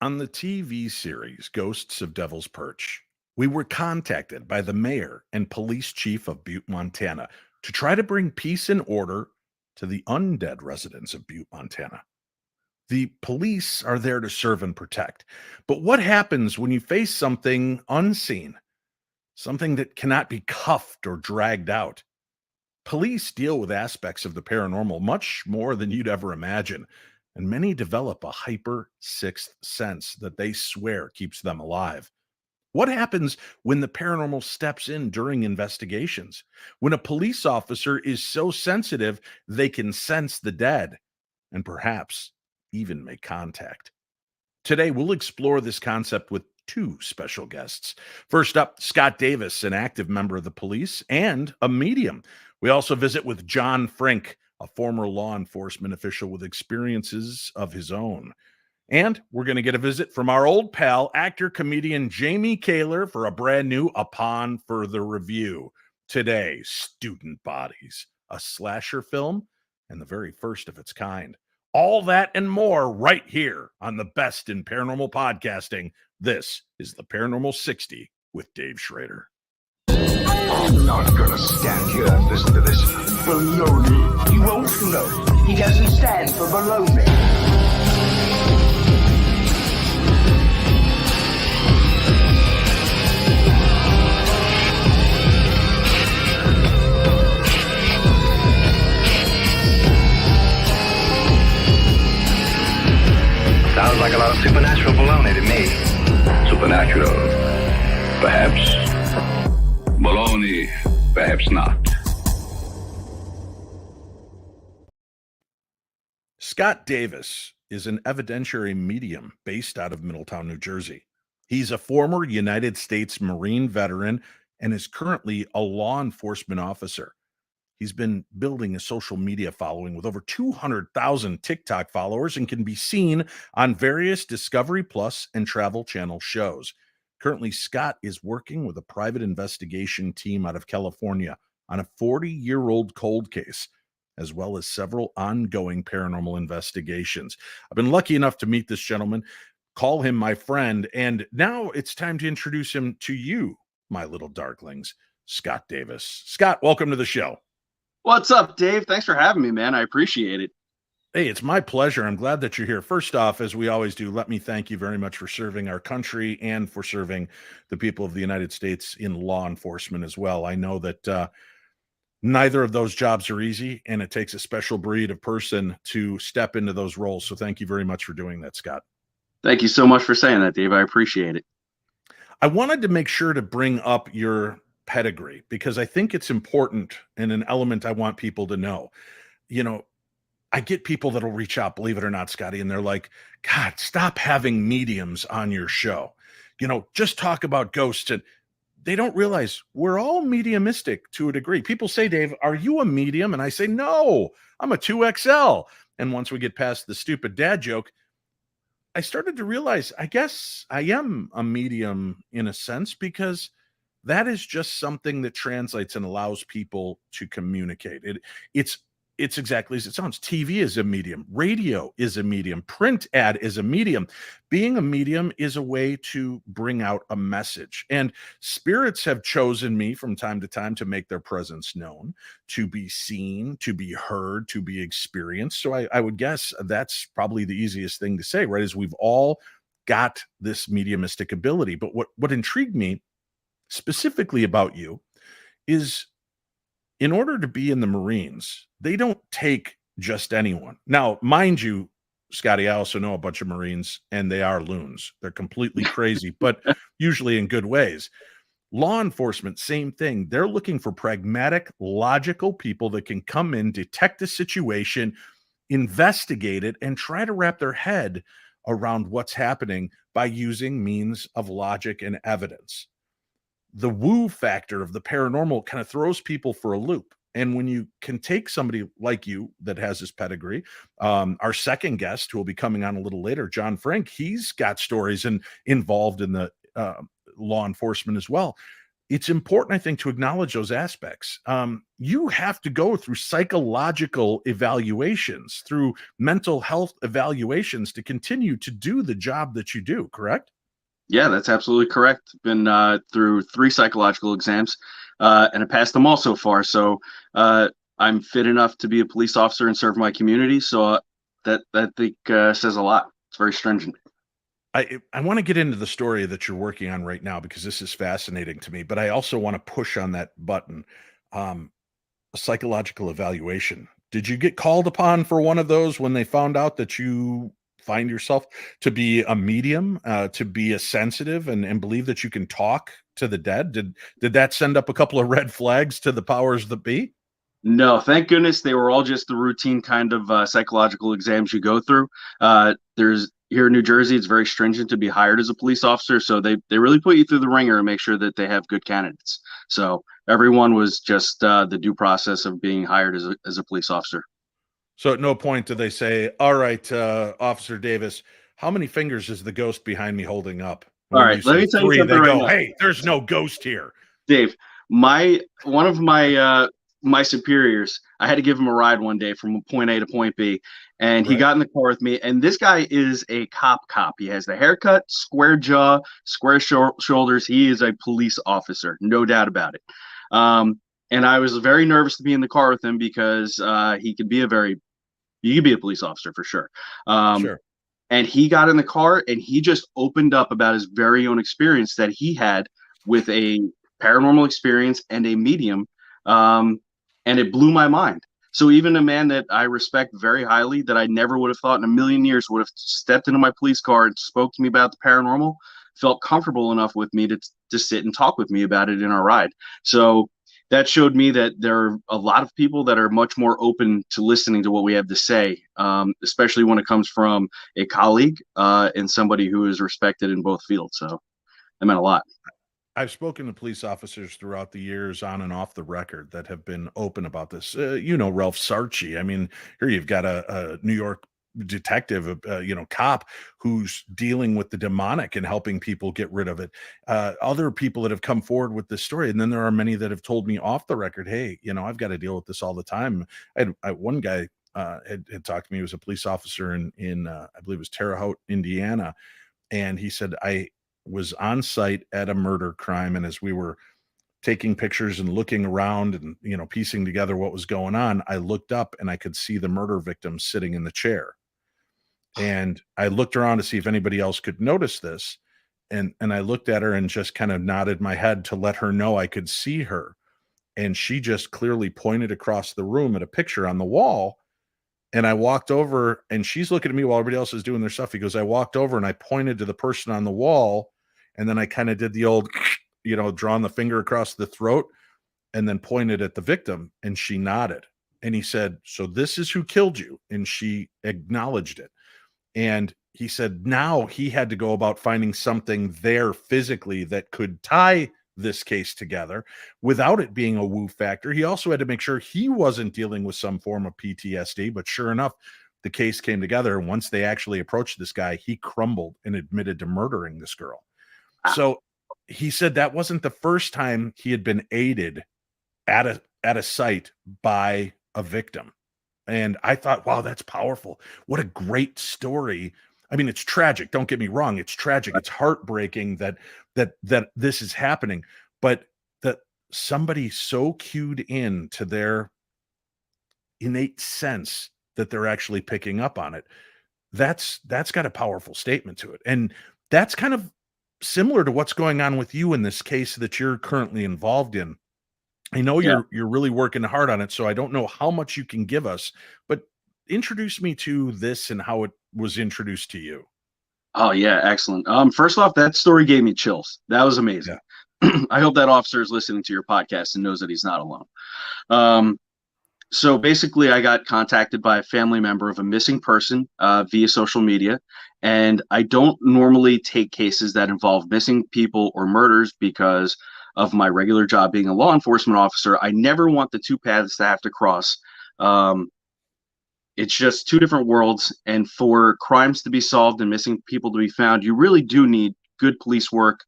On the TV series Ghosts of Devil's Perch, we were contacted by the mayor and police chief of Butte, Montana, to try to bring peace and order to the undead residents of Butte, Montana. The police are there to serve and protect. But what happens when you face something unseen, something that cannot be cuffed or dragged out? Police deal with aspects of the paranormal much more than you'd ever imagine, and many develop a hyper sixth sense that they swear keeps them alive. What happens when the paranormal steps in during investigations? When a police officer is so sensitive they can sense the dead and perhaps even make contact? Today, we'll explore this concept with two special guests. First up, Scott Davis, an active member of the police and a medium. We also visit with John Prink, a former law enforcement official with experiences of his own. And we're going to get a visit from our old pal, actor, comedian Jamie Kaler for a brand new Upon Further Review. Today, Student Bodies, a slasher film and the very first of its kind. All that and more right here on the best in paranormal podcasting. This is the Paranormal 60 with Dave Schrader. I'm not gonna stand here and listen to this baloney. You won't float. He doesn't stand for baloney. Sounds like a lot of supernatural baloney to me. Supernatural, perhaps. Baloney, perhaps not. Scott Davis is an evidentiary medium based out of Middletown, New Jersey. He's a former United States Marine veteran and is currently a law enforcement officer. He's been building a social media following with over 200,000 TikTok followers and can be seen on various Discovery Plus and Travel Channel shows. Currently, Scott is working with a private investigation team out of California on a 40-year-old cold case, as well as several ongoing paranormal investigations. I've been lucky enough to meet this gentleman, call him my friend, and now it's time to introduce him to you, my little darklings, Scott Davis. Scott, welcome to the show. What's up, Dave? Thanks for having me, man. I appreciate it. Hey, it's my pleasure. I'm glad that you're here. First off, as we always do, let me thank you very much for serving our country and for serving the people of the United States in law enforcement as well. I know that neither of those jobs are easy, and it takes a special breed of person to step into those roles. So thank you very much for doing that, Scott. Thank you so much for saying that, Dave. I appreciate it. I wanted to make sure to bring up your pedigree because I think it's important and an element I want people to know. You know, I get people that'll reach out, believe it or not, Scotty, and they're like, God, stop having mediums on your show. You know, just talk about ghosts. And they don't realize we're all mediumistic to a degree. People say, Dave, are you a medium? And I say, no, I'm a 2XL. And once we get past the stupid dad joke, I started to realize, I guess I am a medium in a sense, because that is just something that translates and allows people to communicate. It's exactly as it sounds. TV is a medium. Radio is a medium. Print ad is a medium. Being a medium is a way to bring out a message. And spirits have chosen me from time to time to make their presence known, to be seen, to be heard, to be experienced. So I would guess that's probably the easiest thing to say, right? Is we've all got this mediumistic ability. But what intrigued me specifically about you is, in order to be in the Marines, they don't take just anyone. Now, mind you, Scotty, I also know a bunch of Marines, and they are loons. They're completely crazy, but usually in good ways. Law enforcement, same thing. They're looking for pragmatic, logical people that can come in, detect a situation, investigate it, and try to wrap their head around what's happening by using means of logic and evidence. The woo factor of the paranormal kind of throws people for a loop. And when you can take somebody like you that has this pedigree, our second guest, who will be coming on a little later, John Prink, he's got stories and involved in the law enforcement as well. it's important, I think, to acknowledge those aspects. You have to go through psychological evaluations, through mental health evaluations to continue to do the job that you do, correct? Yeah, that's absolutely correct. Been through 3 psychological exams, and I passed them all so far. So I'm fit enough to be a police officer and serve my community. So that I think says a lot. It's very stringent. I want to get into the story that you're working on right now because this is fascinating to me, but I also want to push on that button. A psychological evaluation. Did you get called upon for one of those when they found out that you find yourself to be a medium, to be a sensitive and believe that you can talk to the dead? Did that send up a couple of red flags to the powers that be? No, thank goodness they were all just the routine kind of psychological exams you go through. There's here in New Jersey, it's very stringent to be hired as a police officer, so they really put you through the ringer and make sure that they have good candidates. So everyone was just the due process of being hired as a police officer. So at no point did they say, "All right, Officer Davis, how many fingers is the ghost behind me holding up?" All When right, you let say me tell you 3, something they right go, now. "Hey, there's no ghost here." Dave, one of my superiors, I had to give him a ride one day from point A to point B, and he Right. got in the car with me. And this guy is a cop. He has the haircut, square jaw, square shoulders. He is a police officer, no doubt about it. And I was very nervous to be in the car with him because he could be a police officer for sure. Um, Sure. and he got in the car and he just opened up about his very own experience that he had with a paranormal experience and a medium, and it blew my mind. So even a man that I respect very highly, that I never would have thought in a million years would have stepped into my police car and spoke to me about the paranormal, felt comfortable enough with me to sit and talk with me about it in our ride. So that showed me that there are a lot of people that are much more open to listening to what we have to say, especially when it comes from a colleague and somebody who is respected in both fields. So that meant a lot. I've spoken to police officers throughout the years on and off the record that have been open about this. Ralph Sarchi. I mean, here you've got a New York detective, cop who's dealing with the demonic and helping people get rid of it. Other people that have come forward with this story. And then there are many that have told me off the record, hey, I've got to deal with this all the time. One guy had talked to me, he was a police officer in I believe it was Terre Haute, Indiana. And he said, I was on site at a murder crime. And as we were taking pictures and looking around and, piecing together what was going on, I looked up and I could see the murder victim sitting in the chair. And I looked around to see if anybody else could notice this. And I looked at her and just kind of nodded my head to let her know I could see her. And she just clearly pointed across the room at a picture on the wall. And I walked over and she's looking at me while everybody else is doing their stuff. He goes, I walked over and I pointed to the person on the wall. And then I kind of did the old, drawing the finger across the throat and then pointed at the victim. And she nodded. And he said, so this is who killed you. And she acknowledged it. And he said, now he had to go about finding something there physically that could tie this case together without it being a woo factor. He also had to make sure he wasn't dealing with some form of PTSD, but sure enough, the case came together. And once they actually approached this guy, he crumbled and admitted to murdering this girl. So he said that wasn't the first time he had been aided at a site by a victim. And I thought, wow, that's powerful. What a great story. I mean, it's tragic. Don't get me wrong. It's tragic. It's heartbreaking that this is happening, but that somebody so cued in to their innate sense that they're actually picking up on it. That's got a powerful statement to it. And that's kind of similar to what's going on with you in this case that you're currently involved in. I know you're really working hard on it, so I don't know how much you can give us, but introduce me to this and how it was introduced to you. Oh yeah, excellent. First off, that story gave me chills. That was amazing. I hope that officer is listening to your podcast and knows that he's not alone. So basically, I got contacted by a family member of a missing person via social media. And I don't normally take cases that involve missing people or murders because of my regular job being a law enforcement officer. I never want the two paths to have to cross. It's just two different worlds. And for crimes to be solved and missing people to be found, you really do need good police work,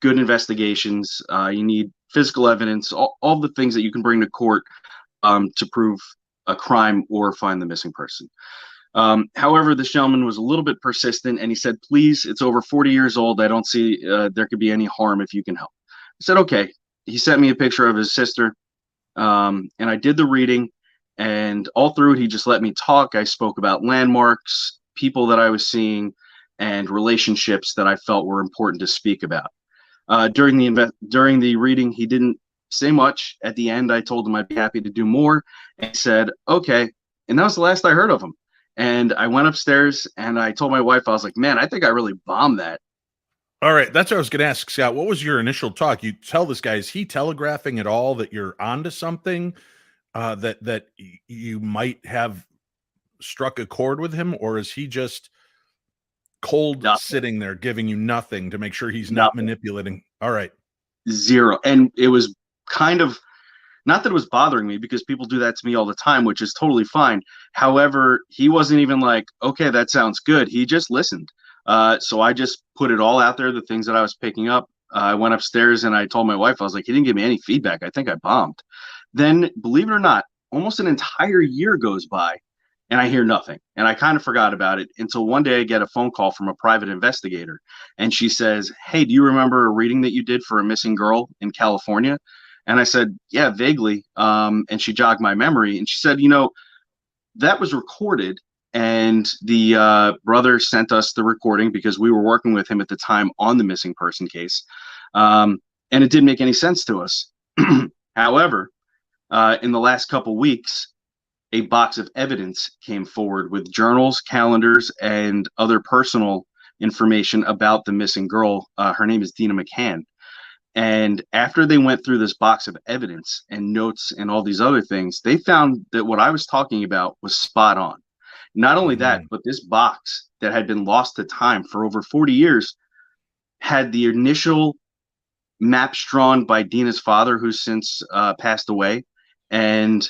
good investigations. You need physical evidence, all the things that you can bring to court to prove a crime or find the missing person. However, this gentleman was a little bit persistent, and he said, please, it's over 40 years old. I don't see there could be any harm if you can help. I said, okay. He sent me a picture of his sister, and I did the reading, and all through it, he just let me talk. I spoke about landmarks, people that I was seeing, and relationships that I felt were important to speak about. During the reading, he didn't say much. At the end, I told him I'd be happy to do more, and he said, okay. And that was the last I heard of him. And I went upstairs and I told my wife, I was like, man, I think I really bombed that. All right. That's what I was going to ask, Scott. What was your initial talk? You tell this guy, is he telegraphing at all that you're onto something, that you might have struck a chord with him, or is he just cold sitting there giving you nothing to make sure he's not manipulating? All right. Zero. And it was kind of, not that it was bothering me, because people do that to me all the time, which is totally fine. However, he wasn't even like, okay, that sounds good. He just listened. So I just put it all out there, the things that I was picking up. I went upstairs and I told my wife, I was like, he didn't give me any feedback. I think I bombed. Then, believe it or not, almost an entire year goes by and I hear nothing. And I kind of forgot about it until one day I get a phone call from a private investigator. And she says, hey, do you remember a reading that you did for a missing girl in California? And I said, yeah, vaguely. And she jogged my memory. And she said, you know, that was recorded. And the brother sent us the recording because we were working with him at the time on the missing person case. And it didn't make any sense to us. However, in the last couple weeks, a box of evidence came forward with journals, calendars, and other personal information about the missing girl. Her name is Dina McCann. And after they went through this box of evidence and notes and all these other things, they found that what I was talking about was spot on. Not only that, but this box that had been lost to time for over 40 years had the initial maps drawn by Dina's father, who's since passed away. And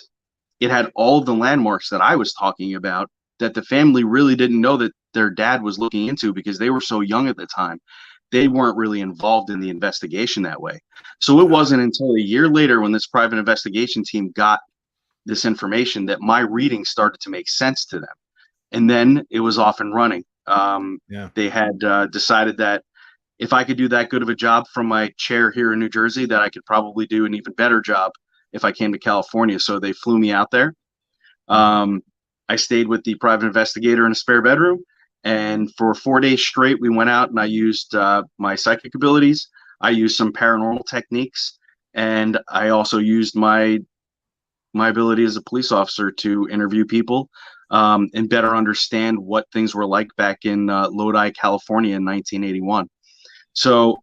it had all the landmarks that I was talking about that the family really didn't know that their dad was looking into because they were so young at the time. They weren't really involved in the investigation that way. So it wasn't until a year later when this private investigation team got this information that my reading started to make sense to them. And then it was off and running. They had decided that if I could do that good of a job from my chair here in New Jersey, that I could probably do an even better job if I came to California. So they flew me out there. I stayed with the private investigator in a spare bedroom. And for 4 days straight, we went out and I used my psychic abilities. I used some paranormal techniques. And I also used my ability as a police officer to interview people and better understand what things were like back in Lodi, California in 1981. So,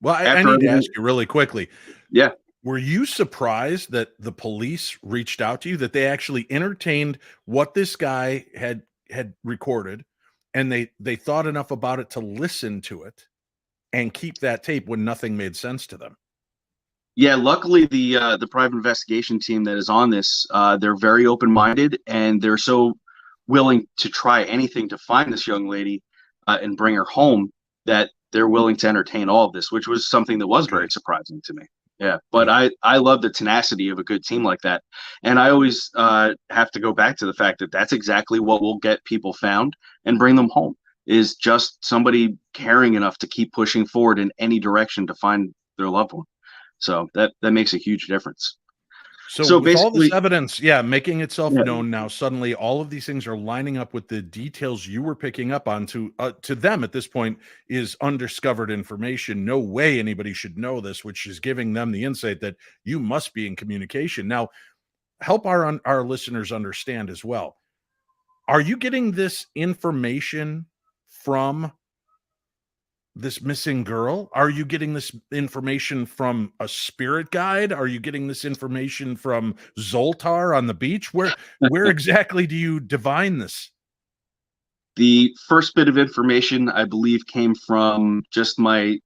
well, I need to ask you really quickly. Yeah. Were you surprised that the police reached out to you, that they actually entertained what this guy had recorded, and they thought enough about it to listen to it and keep that tape when nothing made sense to them? Yeah, luckily the private investigation team that is on this, they're very open-minded and they're so willing to try anything to find this young lady and bring her home that they're willing to entertain all of this, which was something that was very surprising to me. Yeah, but I love the tenacity of a good team like that. And I always have to go back to the fact that that's exactly what will get people found and bring them home, is just somebody caring enough to keep pushing forward in any direction to find their loved one. So that makes a huge difference. So with all this evidence, making itself known now, suddenly all of these things are lining up with the details you were picking up on. To them at this point is undiscovered information. No way anybody should know this, which is giving them the insight that you must be in communication. Now, help our listeners understand as well. Are you getting this information from this missing girl? Are you getting this information from a spirit guide? Are you getting this information from Zoltar on the beach? Where exactly do you divine this? The first bit of information, I believe, came from just my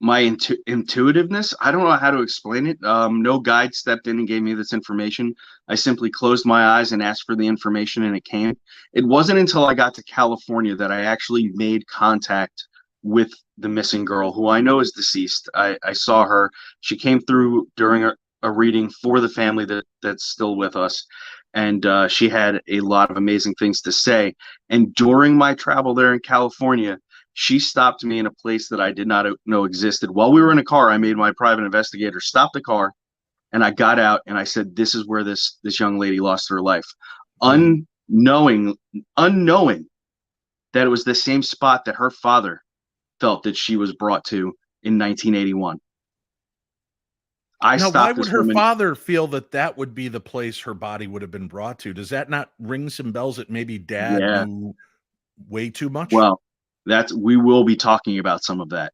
intuitiveness. I don't know how to explain it. No guide stepped in and gave me this information. I simply closed my eyes and asked for the information, and it came. It wasn't until I got to California that I actually made contact with the missing girl, who I know is deceased. I saw her. She came through during a reading for the family that's still with us. And she had a lot of amazing things to say. And during my travel there in California, she stopped me in a place that I did not know existed. While we were in a car, I made my private investigator stop the car, and I got out and I said, "This is where this young lady lost her life," unknowing that it was the same spot that her father felt that she was brought to in 1981. Now, why would her father feel that that would be the place her body would have been brought to? Does that not ring some bells that maybe dad knew way too much? Well, we will be talking about some of that.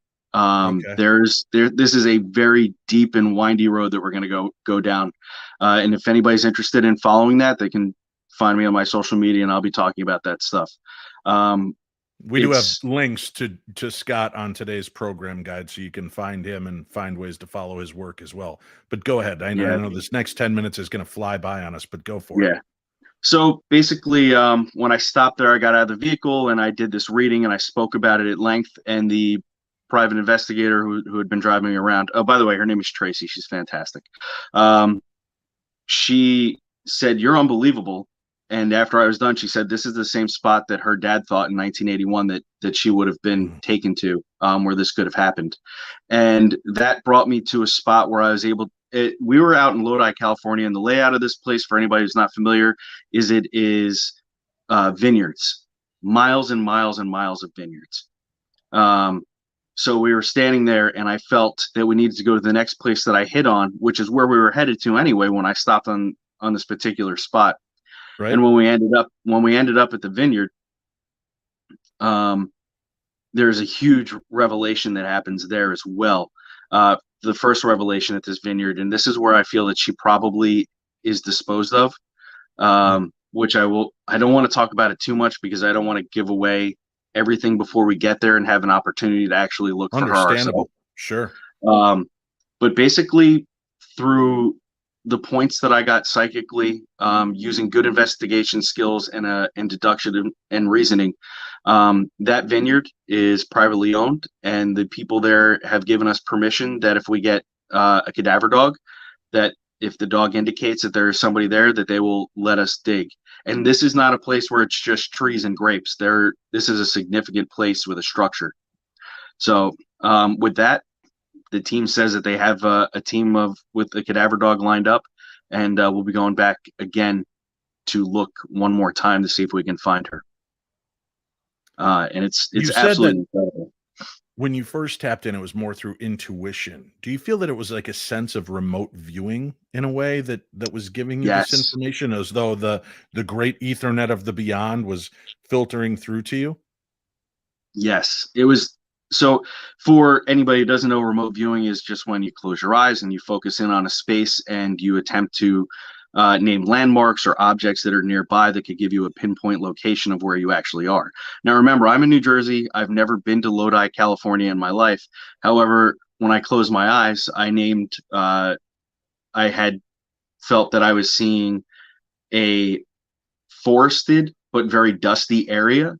This is a very deep and windy road that we're going to go down. And if anybody's interested in following that, they can find me on my social media, and I'll be talking about that stuff. We do have links to Scott on today's program guide, so you can find him and find ways to follow his work as well. But go ahead. I know this next 10 minutes is going to fly by on us, but go for it. So basically, when I stopped there, I got out of the vehicle and I did this reading and I spoke about it at length. And the private investigator who had been driving me around, oh, by the way, her name is Tracy. She's fantastic. She said, "You're unbelievable." And after I was done, she said, "This is the same spot that her dad thought in 1981 that she would have been taken to, where this could have happened." And that brought me to a spot where I was able. We were out in Lodi, California, and the layout of this place, for anybody who's not familiar, is vineyards, miles and miles and miles of vineyards. So we were standing there, and I felt that we needed to go to the next place that I hit on, which is where we were headed to anyway when I stopped on this particular spot. Right. And when we ended up at the vineyard, there's a huge revelation that happens there as well. The first revelation at this vineyard, and this is where I feel that she probably is disposed of, which I don't want to talk about it too much because I don't want to give away everything before we get there and have an opportunity to actually look for her ourselves. Sure. But basically, through the points that I got psychically, using good investigation skills and deduction and reasoning, that vineyard is privately owned, and the people there have given us permission that if we get a cadaver dog, that if the dog indicates that there is somebody there, that they will let us dig. And this is not a place where it's just trees and grapes. This is a significant place with a structure. So with that, the team says that they have a team with a cadaver dog lined up, and we'll be going back again to look one more time to see if we can find her. And it's absolutely incredible. When you first tapped in, it was more through intuition. Do you feel that it was like a sense of remote viewing in a way that was giving you this information, as though the great Ethernet of the beyond was filtering through to you? Yes, it was. So for anybody who doesn't know, remote viewing is just when you close your eyes and you focus in on a space and you attempt to name landmarks or objects that are nearby that could give you a pinpoint location of where you actually are. Now, remember, I'm in New Jersey. I've never been to Lodi, California in my life. However, when I closed my eyes, I had felt that I was seeing a forested but very dusty area.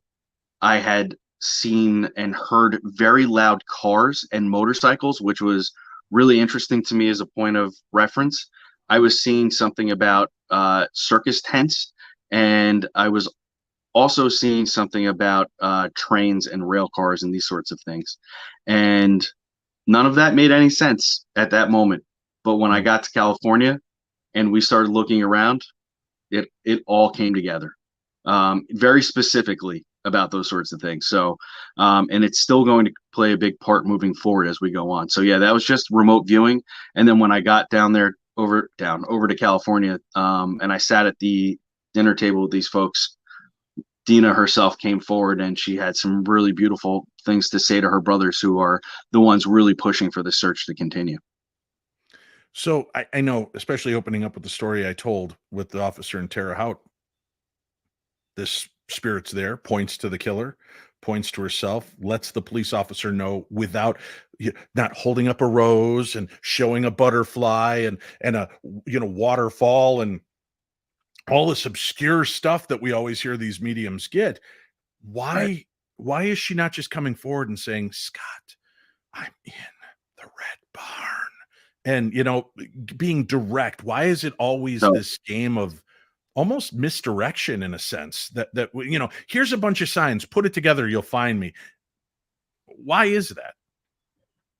I had seen and heard very loud cars and motorcycles, which was really interesting to me as a point of reference. I was seeing something about circus tents, and I was also seeing something about trains and rail cars and these sorts of things. And none of that made any sense at that moment. But when I got to California and we started looking around, it all came together, very specifically about those sorts of things. So, and it's still going to play a big part moving forward as we go on. So yeah, that was just remote viewing. And then when I got down there, over to California, and I sat at the dinner table with these folks, Dina herself came forward, and she had some really beautiful things to say to her brothers, who are the ones really pushing for the search to continue. So I know, especially opening up with the story I told with the officer in Terre Haute, this spirit's there, points to the killer, points to herself, lets the police officer know without not holding up a rose and showing a butterfly and a waterfall and all this obscure stuff that we always hear these mediums get. Why why is she not just coming forward and saying, Scott, I'm in the red barn? And, being direct. Why is it always So this game of almost misdirection in a sense that here's a bunch of signs, put it together, you'll find me. Why is that?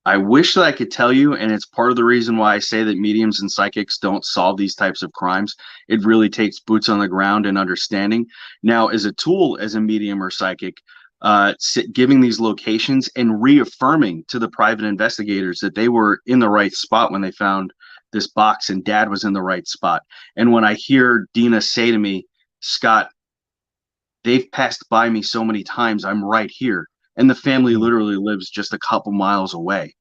I wish that I could tell you, and it's part of the reason why I say that mediums and psychics don't solve these types of crimes. It really takes boots on the ground and understanding. Now, as a tool, as a medium or psychic, giving these locations and reaffirming to the private investigators that they were in the right spot when they found this box, and Dad was in the right spot. And when I hear Dina say to me, Scott, they've passed by me so many times, I'm right here. And the family literally lives just a couple miles away.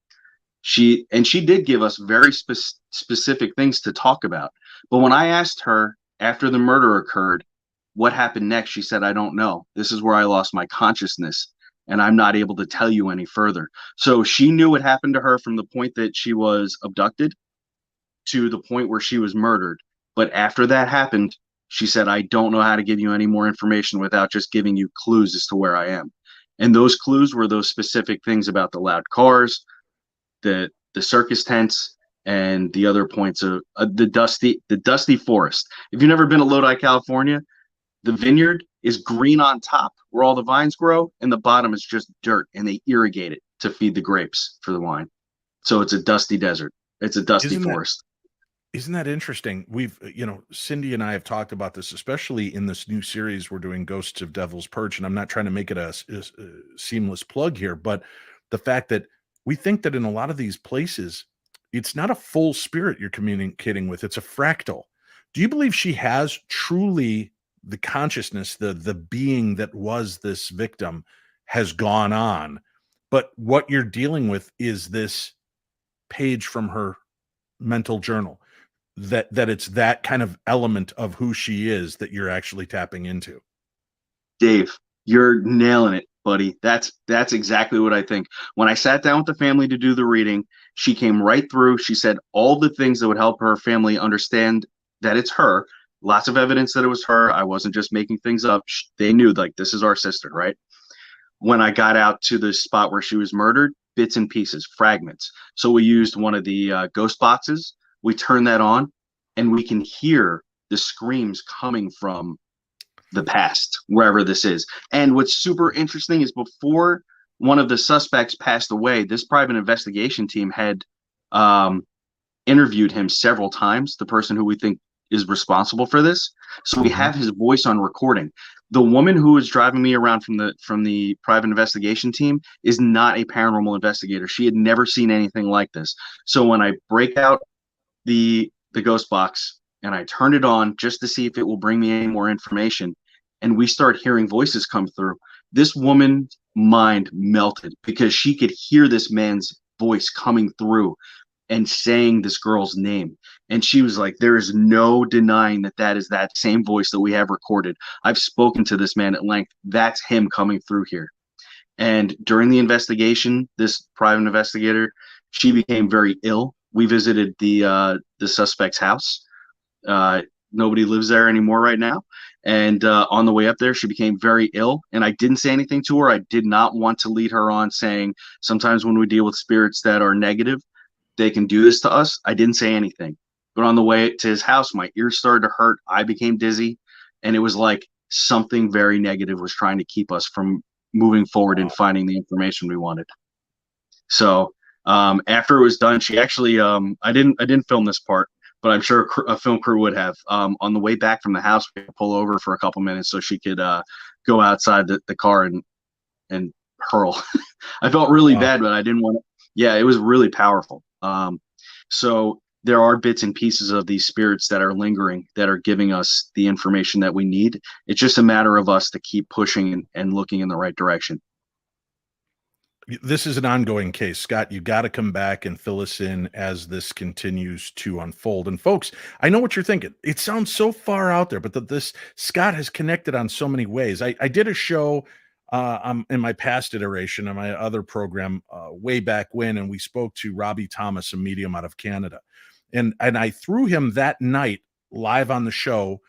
She did give us very specific things to talk about. But when I asked her after the murder occurred, what happened next, she said, I don't know. This is where I lost my consciousness, and I'm not able to tell you any further. So she knew what happened to her from the point that she was abducted to the point where she was murdered. But after that happened, she said, I don't know how to give you any more information without just giving you clues as to where I am. And those clues were those specific things about the loud cars, the circus tents, and the other points of the dusty forest. If you've never been to Lodi, California, the vineyard is green on top where all the vines grow, and the bottom is just dirt, and they irrigate it to feed the grapes for the wine. So it's a dusty desert. It's a dusty forest. Isn't that interesting? We've, Cindy and I have talked about this, especially in this new series we're doing, Ghosts of Devil's Perch. And I'm not trying to make it a seamless plug here, but the fact that we think that in a lot of these places, it's not a full spirit you're communicating with, it's a fractal. Do you believe she has truly the consciousness, the being that was this victim has gone on, but what you're dealing with is this page from her mental journal? That it's that kind of element of who she is that you're actually tapping into. Dave, you're nailing it, buddy. That's exactly what I think. When I sat down with the family to do the reading, she came right through. She said all the things that would help her family understand that it's her. Lots of evidence that it was her. I wasn't just making things up. They knew, like, this is our sister, right? When I got out to the spot where she was murdered, bits and pieces, fragments. So we used one of the ghost boxes. We turn that on, and we can hear the screams coming from the past, wherever this is. And what's super interesting is before one of the suspects passed away, this private investigation team had interviewed him several times, the person who we think is responsible for this. So we have his voice on recording. The woman who was driving me around from the private investigation team is not a paranormal investigator. She had never seen anything like this. So when I break out the ghost box and I turn it on just to see if it will bring me any more information, and we start hearing voices come through, this woman's mind melted because she could hear this man's voice coming through and saying this girl's name. And she was like, there is no denying that is that same voice that we have recorded. I've spoken to this man at length. That's him coming through here. And during the investigation, this private investigator, she became very ill. We visited the suspect's house. Nobody lives there anymore right now. And on the way up there, she became very ill. And I didn't say anything to her. I did not want to lead her on saying sometimes when we deal with spirits that are negative, they can do this to us. I didn't say anything. But on the way to his house, my ears started to hurt. I became dizzy. And it was like something very negative was trying to keep us from moving forward and finding the information we wanted. So after it was done, she actually, I didn't film this part, but I'm sure a film crew would have. On the way back from the house, we had to pull over for a couple minutes so she could go outside the car and hurl. I felt really bad, but I didn't want to. Yeah, it was really powerful. So there are bits and pieces of these spirits that are lingering, that are giving us the information that we need. It's just a matter of us to keep pushing and looking in the right direction. This is an ongoing case. Scott, you got to come back and fill us in as this continues to unfold. And folks, I know what you're thinking. It sounds so far out there, but this Scott has connected on so many ways. I did a show in my past iteration on my other program way back when, and we spoke to Robbie Thomas, a medium out of Canada. And I threw him that night live on the show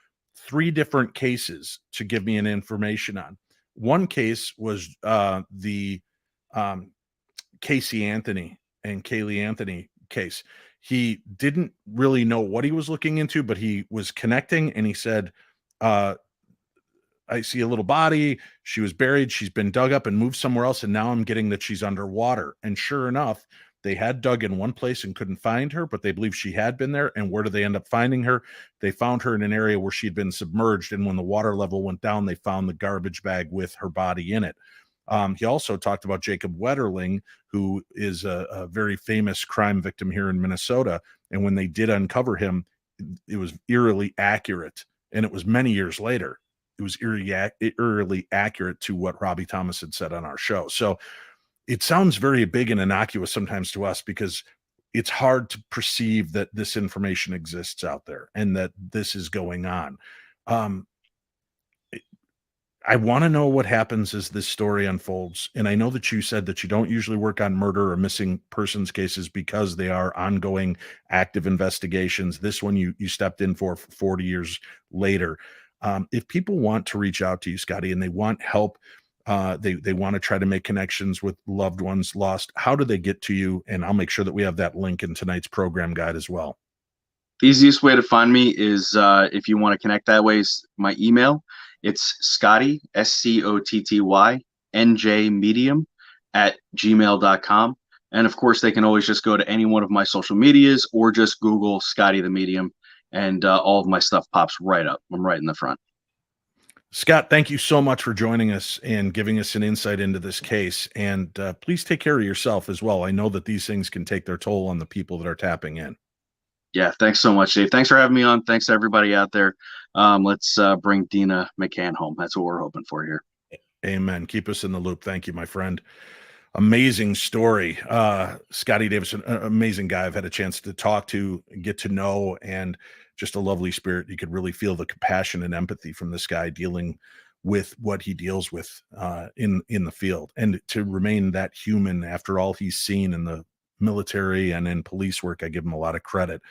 3 different cases to give me an information on. One case was the Casey Anthony and Kaylee Anthony case. He didn't really know what he was looking into, but he was connecting, and he said, uh, I see a little body. She was buried. She's been dug up and moved somewhere else. And now I'm getting that she's underwater. And sure enough, they had dug in one place and couldn't find her, but they believe she had been there. And where do they end up finding her? They found her in an area where she'd been submerged. And when the water level went down, they found the garbage bag with her body in it. He also talked about Jacob Wetterling, who is a very famous crime victim here in Minnesota. And when they did uncover him, it was eerily accurate. And it was many years later. It was eerily accurate to what Robbie Thomas had said on our show. So it sounds very big and innocuous sometimes to us because it's hard to perceive that this information exists out there and that this is going on. I want to know what happens as this story unfolds. And I know that you said that you don't usually work on murder or missing persons cases because they are ongoing active investigations. This one you stepped in for 40 years later. If people want to reach out to you, Scotty, and they want help, they want to try to make connections with loved ones lost, how do they get to you? And I'll make sure that we have that link in tonight's program guide as well. The easiest way to find me is if you want to connect that way is my email. It's Scotty, SCOTTY, NJmedium @gmail.com. And of course, they can always just go to any one of my social medias or just Google Scotty the Medium, and all of my stuff pops right up. I'm right in the front. Scott, thank you so much for joining us and giving us an insight into this case. And please take care of yourself as well. I know that these things can take their toll on the people that are tapping in. Yeah, thanks so much, Dave. Thanks for having me on. Thanks to everybody out there. Let's bring Dina McCann home. That's what we're hoping for here. Amen. Keep us in the loop. Thank you, my friend. Amazing story. Scotty Davison, amazing guy. I've had a chance to talk to, get to know, and just a lovely spirit. You could really feel the compassion and empathy from this guy dealing with what he deals with in the field, and to remain that human after all he's seen in the military and in police work. I give him a lot of credit.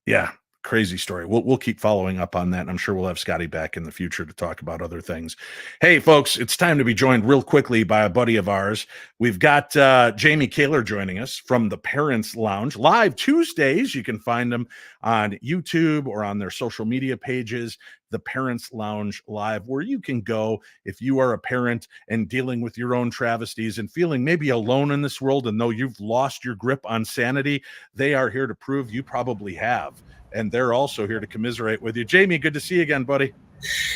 Yeah, crazy story. We'll keep following up on that, and I'm sure we'll have Scotty back in the future to talk about other things. Hey, folks, it's time to be joined real quickly by a buddy of ours. We've got Jamie Kaler joining us from the Parents Lounge, live Tuesdays. You can find them on YouTube or on their social media pages, the Parents Lounge Live, where you can go if you are a parent and dealing with your own travesties and feeling maybe alone in this world. And though you've lost your grip on sanity, they are here to prove you probably have. And they're also here to commiserate with you. Jamie, good to see you again, buddy.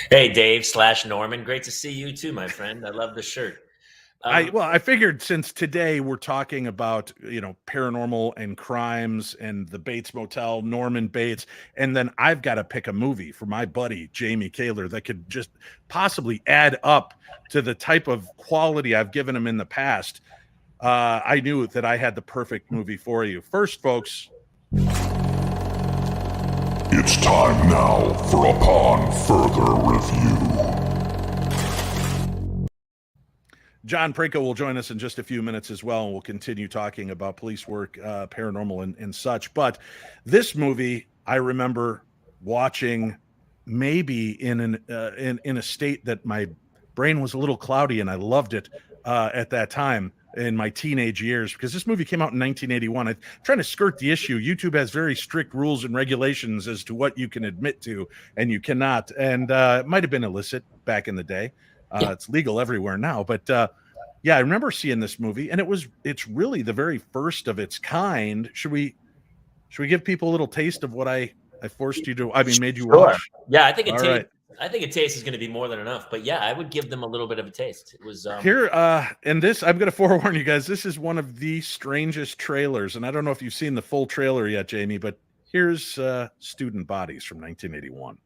Hey, Dave / Norman. Great to see you too, my friend. I love the shirt. I figured since today we're talking about, paranormal and crimes and the Bates Motel, Norman Bates, and then I've got to pick a movie for my buddy, Jamie Kaler, that could just possibly add up to the type of quality I've given him in the past. I knew that I had the perfect movie for you. First, folks. It's time now for Upon Further Review. John Prink will join us in just a few minutes as well, and we'll continue talking about police work, paranormal, and such. But this movie, I remember watching maybe in a state that my brain was a little cloudy, and I loved it at that time in my teenage years, because this movie came out in 1981. I'm trying to skirt the issue. YouTube has very strict rules and regulations as to what you can admit to and you cannot. And it might have been illicit back in the day. It's legal everywhere now. But yeah, I remember seeing this movie, and it's really the very first of its kind. Should we give people a little taste of what I forced you to, made you watch? Yeah, I think it Right. I think a taste is going to be more than enough, but yeah, I would give them a little bit of a taste. It was here, and this, I'm going to forewarn you guys, this is one of the strangest trailers, and I don't know if you've seen the full trailer yet, Jamie, but here's Student Bodies from 1981.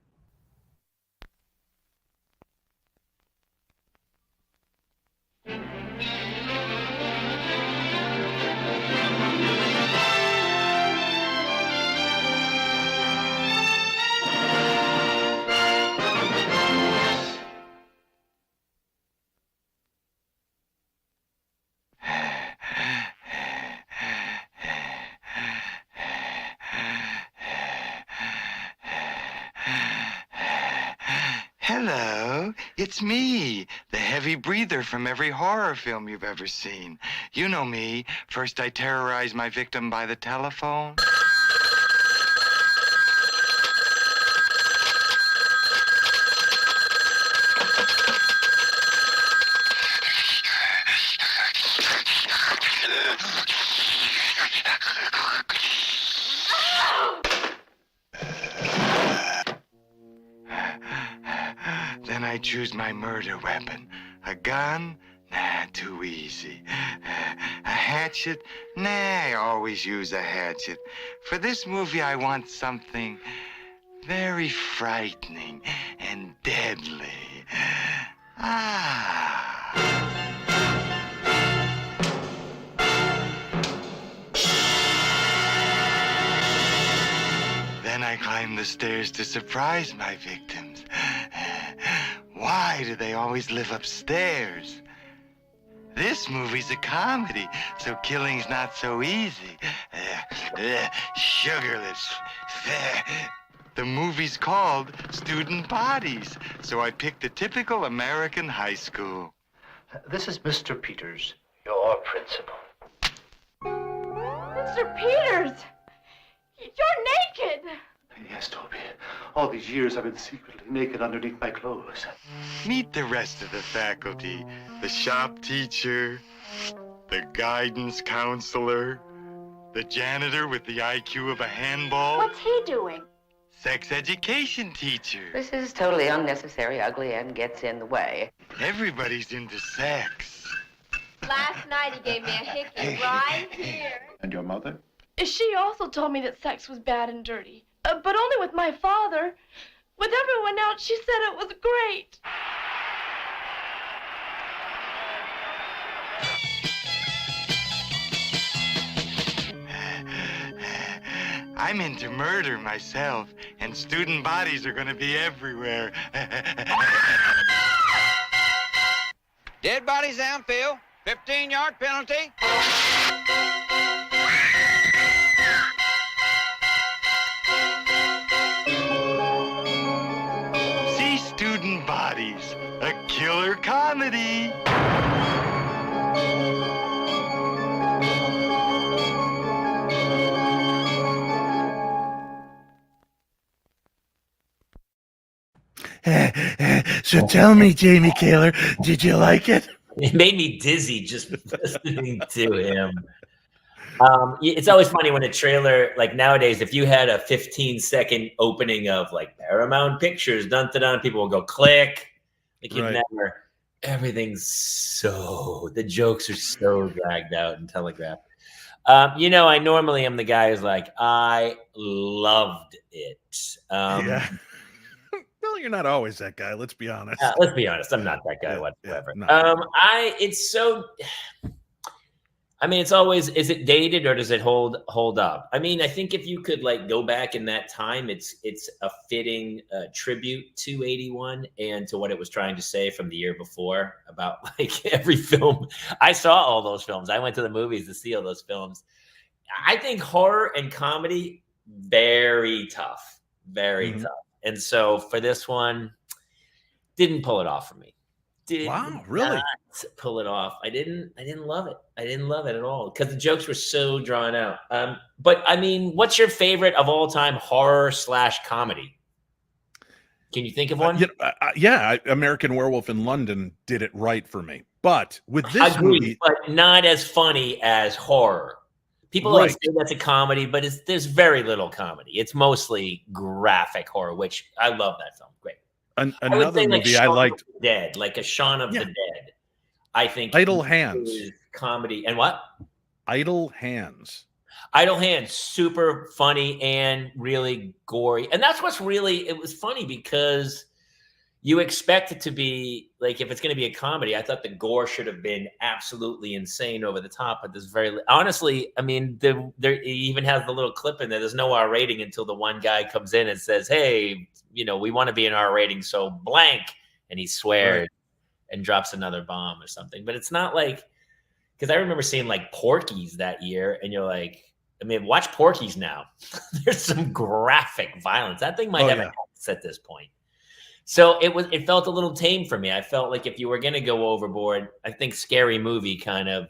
Hello, it's me, the heavy breather from every horror film you've ever seen. You know me. First I terrorize my victim by the telephone. Then I choose my murder weapon. A gun? Nah, too easy. A hatchet? Nah, I always use a hatchet. For this movie, I want something very frightening and deadly. Then I climb the stairs to surprise my victims. Why do they always live upstairs? This movie's a comedy, so killing's not so easy. Sugar lips. The movie's called Student Bodies, so I picked a typical American high school. This is Mr. Peters, your principal. Mr. Peters! You're naked! Yes, Toby. All these years I've been secretly naked underneath my clothes. Meet the rest of the faculty. The shop teacher, the guidance counselor, the janitor with the IQ of a handball. What's he doing? Sex education teacher. This is totally unnecessary, ugly, and gets in the way. Everybody's into sex. Last night he gave me a hickey right here. And your mother? She also told me that sex was bad and dirty. But only with my father. With everyone else, she said it was great. I'm into murder myself, and student bodies are gonna be everywhere. Dead bodies downfield, 15-yard penalty. See Student Bodies, a killer comedy. So tell me, Jamie Kaler, did you like it? It made me dizzy just listening to him. It's always funny when a trailer, like nowadays, if you had a 15-second opening of like Paramount Pictures, dun-dun-dun, people will go click. Like you never, everything's so, the jokes are so dragged out and telegraphed. I normally am the guy who's like, I loved it. Yeah. Well, you're not always that guy. Let's be honest. Let's be honest. I'm not that guy whatsoever. No. It's always, is it dated or does it hold up? I mean, I think if you could like go back in that time, it's a fitting tribute to 81 and to what it was trying to say from the year before about like every film. I saw all those films. I went to the movies to see all those films. I think horror and comedy, very tough, very tough. And so for this one, didn't pull it off for me. Wow, really? Pull it off. I didn't love it. I didn't love it at all because the jokes were so drawn out. But I mean, what's your favorite of all time horror / comedy? Can you think of one? American Werewolf in London did it right for me. But with this movie, but not as funny as horror. People like say that's a comedy, but there's very little comedy. It's mostly graphic horror, which I love that film. Great. Another movie I liked, Dead, like a Shaun of the Dead. I think Idle Hands comedy and what? Idle Hands, super funny and really gory, and that's what's really. It was funny because you expect it to be like if it's going to be a comedy. I thought the gore should have been absolutely insane over the top, but there's honestly. I mean, there even has the little clip in there. There's no R rating until the one guy comes in and says, "Hey, we want to be an R rating, so blank," and he swears and drops another bomb or something. But it's not like because I remember seeing like Porky's that year, and you're like, I mean, watch Porky's now. There's some graphic violence. That thing might have a at this point. So it felt a little tame for me. I felt like if you were going to go overboard, I think Scary Movie kind of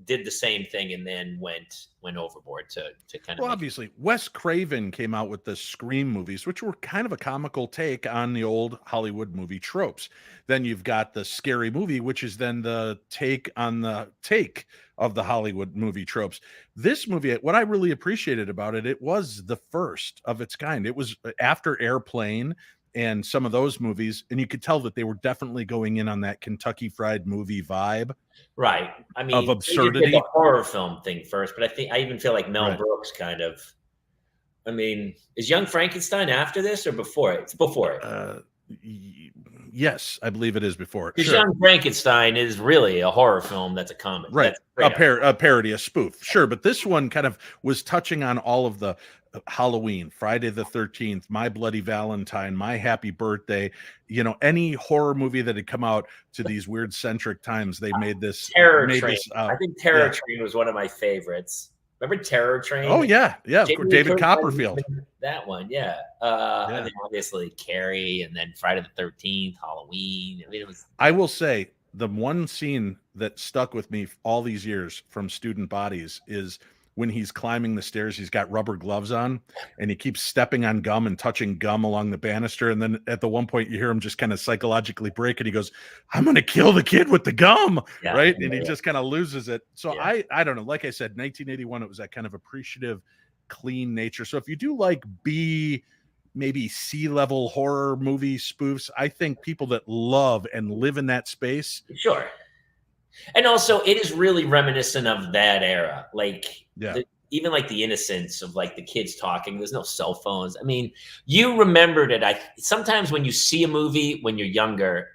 did the same thing and then went overboard to kind of. Well, obviously, Wes Craven came out with the Scream movies, which were kind of a comical take on the old Hollywood movie tropes. Then you've got the Scary Movie, which is then the take on the take of the Hollywood movie tropes. This movie, what I really appreciated about it, it was the first of its kind. It was after Airplane and some of those movies, and you could tell that they were definitely going in on that Kentucky Fried Movie vibe. Right. I mean, of absurdity. The horror film thing first, but I even feel like Mel Right. Brooks kind of. I mean, is Young Frankenstein after this or before it? It's before it. Yes, I believe it is before it. Because Sure. Young Frankenstein is really a horror film that's a comedy. Right. That's A parody, a spoof. Sure. But this one kind of was touching on all of the Halloween, Friday the 13th, My Bloody Valentine, My Happy Birthday, any horror movie that had come out to these weird centric times, they made this. Terror made Train. this, I think Terror Train was one of my favorites. Remember Terror Train? Oh, yeah. Yeah. Of Jamie course, David Lee Curtis, Copperfield. That one, yeah. And then obviously Carrie, and then Friday the 13th, Halloween. I mean, it was. I will say the one scene that stuck with me all these years from Student Bodies is when he's climbing the stairs. He's got rubber gloves on and he keeps stepping on gum and touching gum along the banister. And then at the one point you hear him just kind of psychologically break and he goes, I'm going to kill the kid with the gum. Yeah, right. yeah, And he yeah. just kind of loses it. So Yeah. I don't know. Like I said, 1981, it was that kind of appreciative, clean nature. So if you do like maybe C-level horror movie spoofs, I think people that love and live in that space. Sure. And also, it is really reminiscent of that era. Like, even like the innocence of like the kids talking. There's no cell phones. I mean, you remembered it. Sometimes when you see a movie when you're younger,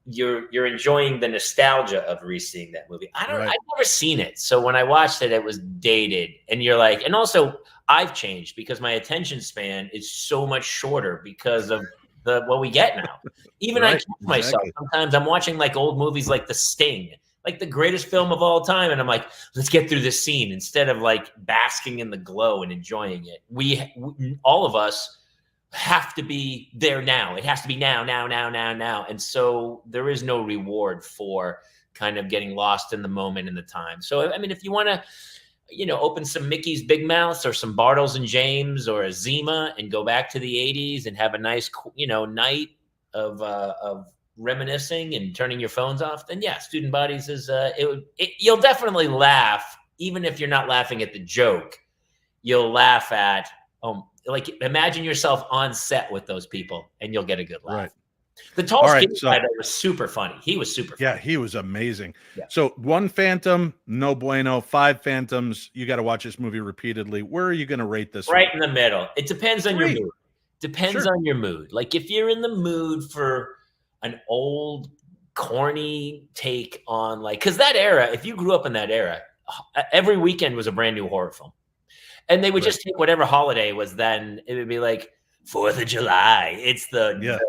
you're enjoying the nostalgia of re-seeing that movie. I've never seen it, so when I watched it, it was dated. And you're like, and also I've changed because my attention span is so much shorter because of what we get now. Even I catch myself sometimes. I'm watching like old movies like The Sting, like the greatest film of all time. And I'm like, let's get through this scene instead of like basking in the glow and enjoying it. We all of us have to be there now. It has to be now. And so there is no reward for kind of getting lost in the moment and the time. So, I mean, if you want to, open some Mickey's Big Mouths or some Bartles and James or a Zima and go back to the 80s and have a nice, night of reminiscing and turning your phones off, then yeah, Student Bodies is you'll definitely laugh. Even if you're not laughing at the joke, you'll laugh at like imagine yourself on set with those people and you'll get a good laugh. Right. The tall skinny guy that was super funny. He was super funny. Yeah, he was amazing. Yeah. So 1 Phantom, no bueno. 5 Phantoms, you got to watch this movie repeatedly. Where are you going to rate this? Right in the middle. It depends on your mood. Depends on your mood. Like if you're in the mood for an old corny take on like, because that era, if you grew up in that era, every weekend was a brand new horror film. And they would just take whatever holiday was then. It would be like 4th of July. It's the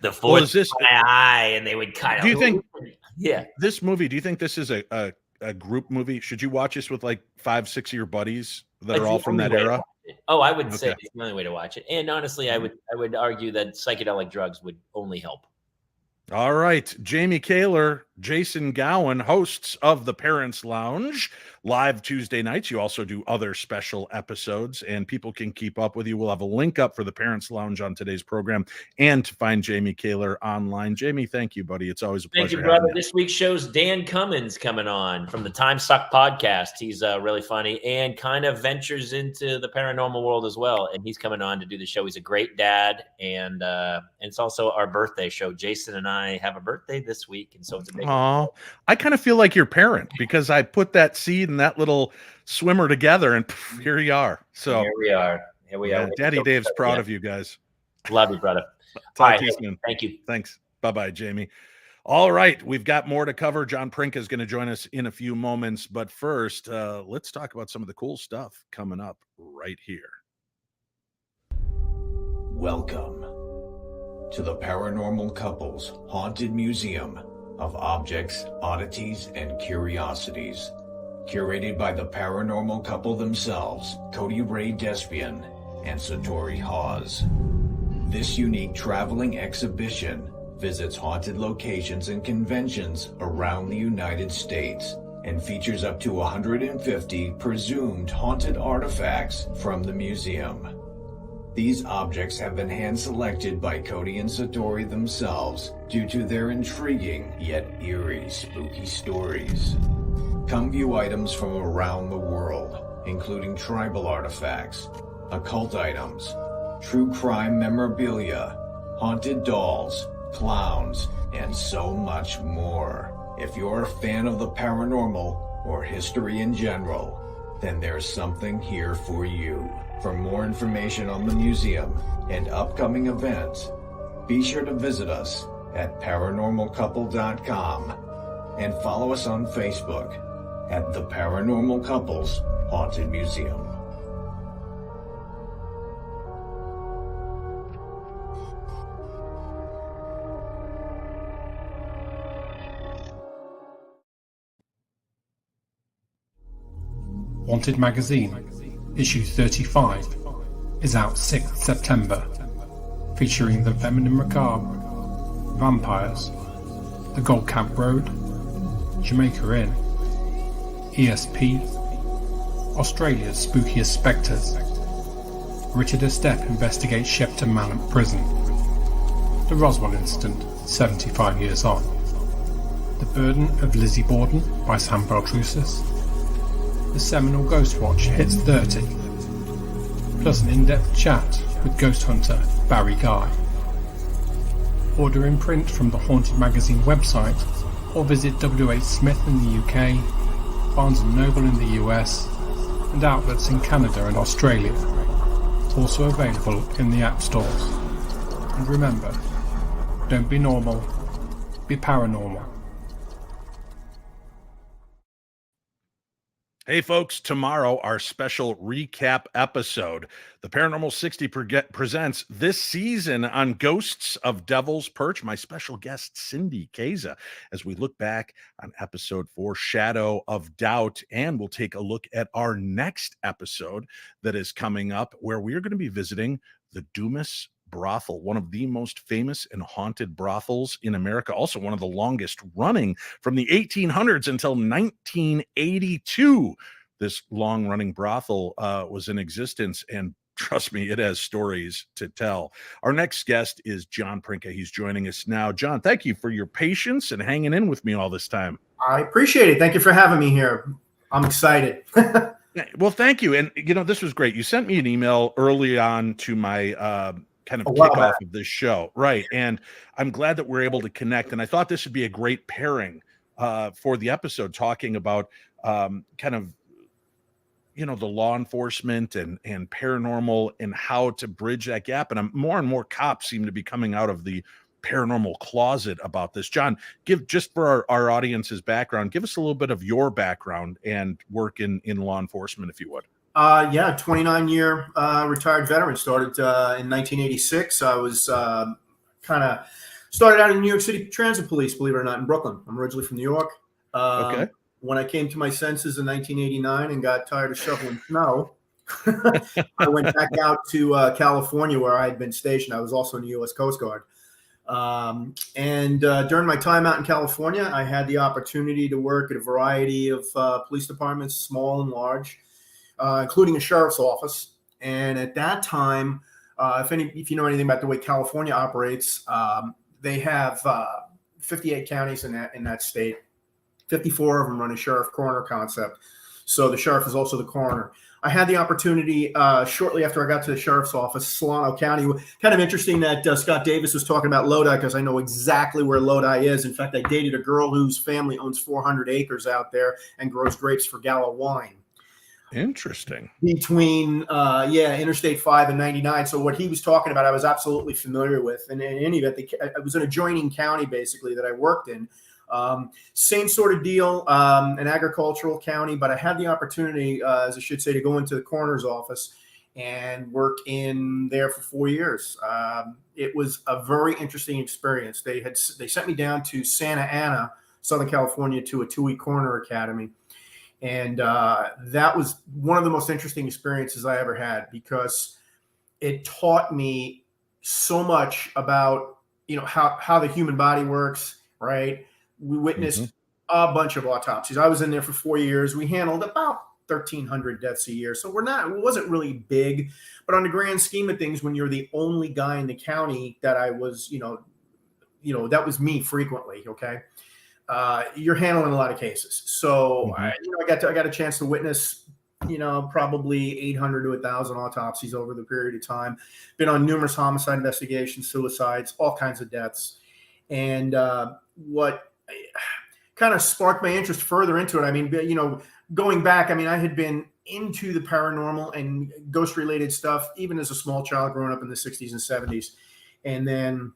4th of July, and they would kind of. Do you think? Yeah. This movie. Do you think this is a group movie? Should you watch this with like 5-6 of your buddies that are all from that era? Oh, I would say it's the only way to watch it. And honestly, I would argue that psychedelic drugs would only help. All right. Jamie Kaler, Jason Gowan, hosts of the Parents Lounge, live Tuesday nights. You also do other special episodes, and people can keep up with you. We'll have a link up for the Parents Lounge on today's program and to find Jamie Kaler online. Jamie, thank you, buddy. It's always a pleasure. Thank you, brother. This week's show's Dan Cummins coming on from the Time Suck podcast. He's really funny and kind of ventures into the paranormal world as well. And he's coming on to do the show. He's a great dad, and it's also our birthday show. Jason and I have a birthday this week, and so it's a big. Oh, I kind of feel like your parent because I put that seed and that little swimmer together, and here you are. So here we are. Here we are. Daddy Dave's proud of you guys. Love you, brother. Talk to you soon. Thank you. Thanks. Bye-bye, Jamie. All right, we've got more to cover. John Prink is going to join us in a few moments, but first, let's talk about some of the cool stuff coming up right here. Welcome to the Paranormal Couple's Haunted Museum of Objects, Oddities, and Curiosities. Curated by the paranormal couple themselves, Cody Ray Despian and Satori Hawes. This unique traveling exhibition visits haunted locations and conventions around the United States and features up to 150 presumed haunted artifacts from the museum. These objects have been hand-selected by Cody and Satori themselves due to their intriguing yet eerie spooky stories. Come view items from around the world, including tribal artifacts, occult items, true crime memorabilia, haunted dolls, clowns, and so much more. If you're a fan of the paranormal or history in general, then there's something here for you. For more information on the museum and upcoming events, be sure to visit us at paranormalcouple.com and follow us on Facebook at the Paranormal Couples Haunted Museum. Haunted Magazine, issue 35, is out 6th September, featuring the Feminine Macabre, Vampires, the Gold Camp Road, Jamaica Inn, ESP, Australia's spookiest spectres, Richard Estep investigates Shepton Mallet Prison, the Roswell Incident 75 years on, The Burden of Lizzie Borden by Sam Beltrusis, the seminal Ghostwatch hits 30, plus an in-depth chat with ghost hunter Barry Guy. Order in print from the Haunted Magazine website or visit WH Smith in the UK, Barnes & Noble in the US, and outlets in Canada and Australia. Also available in the app stores. And remember, don't be normal, be paranormal. Hey folks, tomorrow our special recap episode. The Paranormal 60 presents this season on Ghosts of Devil's Perch, my special guest Cindy Kaza, as we look back on episode 4, Shadow of Doubt, and we'll take a look at our next episode that is coming up, where we are going to be visiting the Dumas Brothel, one of the most famous and haunted brothels in America, also one of the longest running from the 1800s until 1982. This long-running brothel was in existence, and trust me, it has stories to tell. Our next guest is John Prink. He's joining us now. John, thank you for your patience and hanging in with me all this time. I appreciate it. Thank you for having me here. I'm excited. Well, thank you. And, this was great. You sent me an email early on to my kind of kickoff of this show. Right. And I'm glad that we're able to connect. And I thought this would be a great pairing for the episode, talking about kind of, the law enforcement and paranormal and how to bridge that gap. And more and more cops seem to be coming out of the paranormal closet about this. John, give just for our audience's background, give us a little bit of your background and work in law enforcement, if you would. 29-year retired veteran. Started in 1986. I was kind of started out in the New York City Transit Police, believe it or not, in Brooklyn. I'm originally from New York. Okay. When I came to my senses in 1989 and got tired of shoveling snow, I went back out to California, where I had been stationed. I was also in the U.S. Coast Guard. And during my time out in California, I had the opportunity to work at a variety of police departments, small and large, including a sheriff's office. And at that time, if you know anything about the way California operates, they have 58 counties in that state. 54 of them run a sheriff-coroner concept. So the sheriff is also the coroner. I had the opportunity shortly after I got to the sheriff's office, Solano County. Kind of interesting that Scott Davis was talking about Lodi, because I know exactly where Lodi is. In fact, I dated a girl whose family owns 400 acres out there and grows grapes for Gallo wine. Interesting. Between Interstate 5 and 99. So what he was talking about, I was absolutely familiar with. And in any event, I was an adjoining county basically that I worked in. Same sort of deal, an agricultural county, but I had the opportunity, as I should say, to go into the coroner's office and work in there for 4 years. It was a very interesting experience. They sent me down to Santa Ana, Southern California, to a 2-week coroner academy. And that was one of the most interesting experiences I ever had, because it taught me so much about, how the human body works, right? We witnessed a bunch of autopsies. I was in there for 4 years. We handled about 1,300 deaths a year. So it wasn't really big, but on the grand scheme of things, when you're the only guy in the county that I was, that was me frequently. Okay. You're handling a lot of cases. So I got a chance to witness, probably 800 to 1,000 autopsies over the period of time. Been on numerous homicide investigations, suicides, all kinds of deaths. And what kind of sparked my interest further into it, I mean, going back, I mean, I had been into the paranormal and ghost related stuff, even as a small child growing up in the 60s and 70s. And then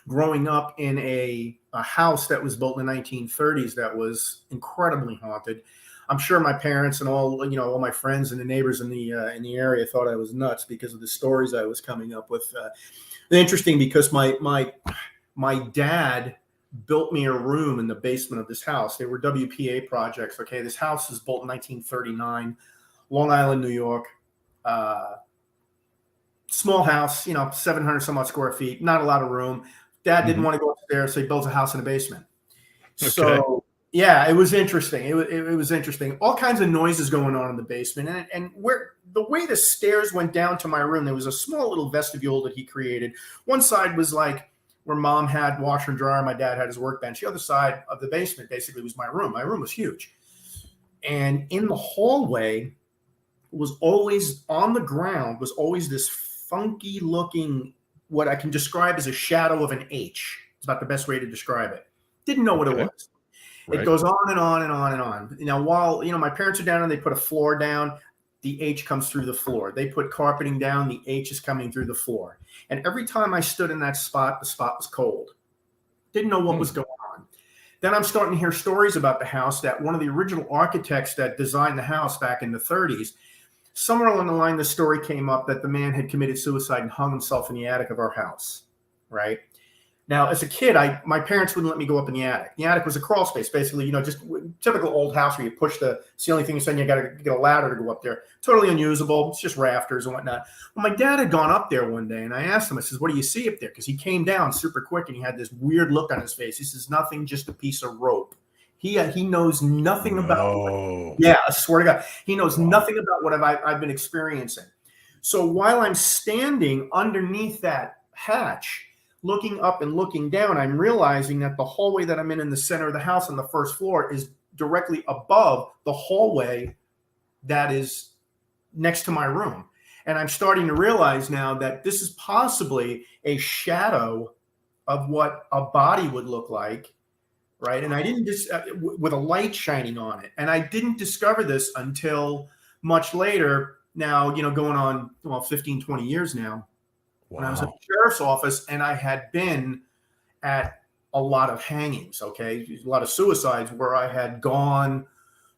growing up in a house that was built in the 1930s that was incredibly haunted. I'm sure my parents and all my friends and the neighbors in the area thought I was nuts because of the stories I was coming up with. Interesting, because my dad built me a room in the basement of this house. They were WPA projects. Okay, this house was built in 1939, Long Island, New York. Small house, 700 some odd square feet, not a lot of room. Dad didn't want to go upstairs, so he built a house in the basement. Okay. So yeah, it was interesting. It was interesting. All kinds of noises going on in the basement, and where the way the stairs went down to my room, there was a small little vestibule that he created. One side was like where Mom had washer and dryer, my dad had his workbench. The other side of the basement basically was my room. My room was huge, and in the hallway was always on the ground was always this funky looking, what I can describe as a shadow of an H. It's about the best way to describe it. Didn't know what it was. Right. It goes on and on and on and on. While, my parents are down and they put a floor down, the H comes through the floor. They put carpeting down, the H is coming through the floor. And every time I stood in that spot, the spot was cold. Didn't know what was going on. Then I'm starting to hear stories about the house that one of the original architects that designed the house back in the 30s, somewhere along the line, the story came up that the man had committed suicide and hung himself in the attic of our house, right? Now, as a kid, my parents wouldn't let me go up in the attic. The attic was a crawl space, basically, just typical old house where you push it's the only thing you're saying, you got to get a ladder to go up there. Totally unusable. It's just rafters and whatnot. Well, my dad had gone up there one day, and I asked him, I says, what do you see up there? Because he came down super quick, and he had this weird look on his face. He says, nothing, just a piece of rope. He knows nothing about. Yeah, I swear to God, he knows nothing about what I've been experiencing. So while I'm standing underneath that hatch, looking up and looking down, I'm realizing that the hallway that I'm in the center of the house on the first floor is directly above the hallway that is next to my room. And I'm starting to realize now that this is possibly a shadow of what a body would look like. Right. And I didn't just with a light shining on it. And I didn't discover this until much later now, going on, 15, 20 years now. Wow. When I was at the sheriff's office and I had been at a lot of hangings, a lot of suicides where I had gone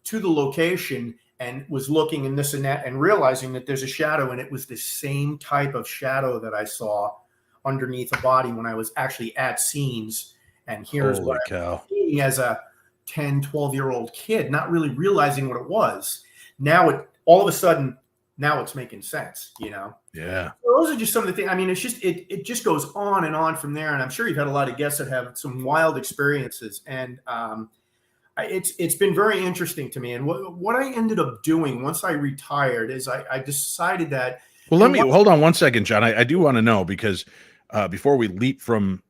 to the location and was looking and this and that and realizing that there's a shadow, and it was the same type of shadow that I saw underneath a body when I was actually at scenes. And here's what I'm seeing as a 10, 12-year-old kid, not really realizing what it was. Now all of a sudden, now it's making sense, Yeah. So those are just some of the things. I mean, it's just, it just goes on and on from there. And I'm sure you've had a lot of guests that have some wild experiences. And it's been very interesting to me. And what I ended up doing once I retired is I decided that. Well, let me hold on one second, John. I do want to know, because before we leap from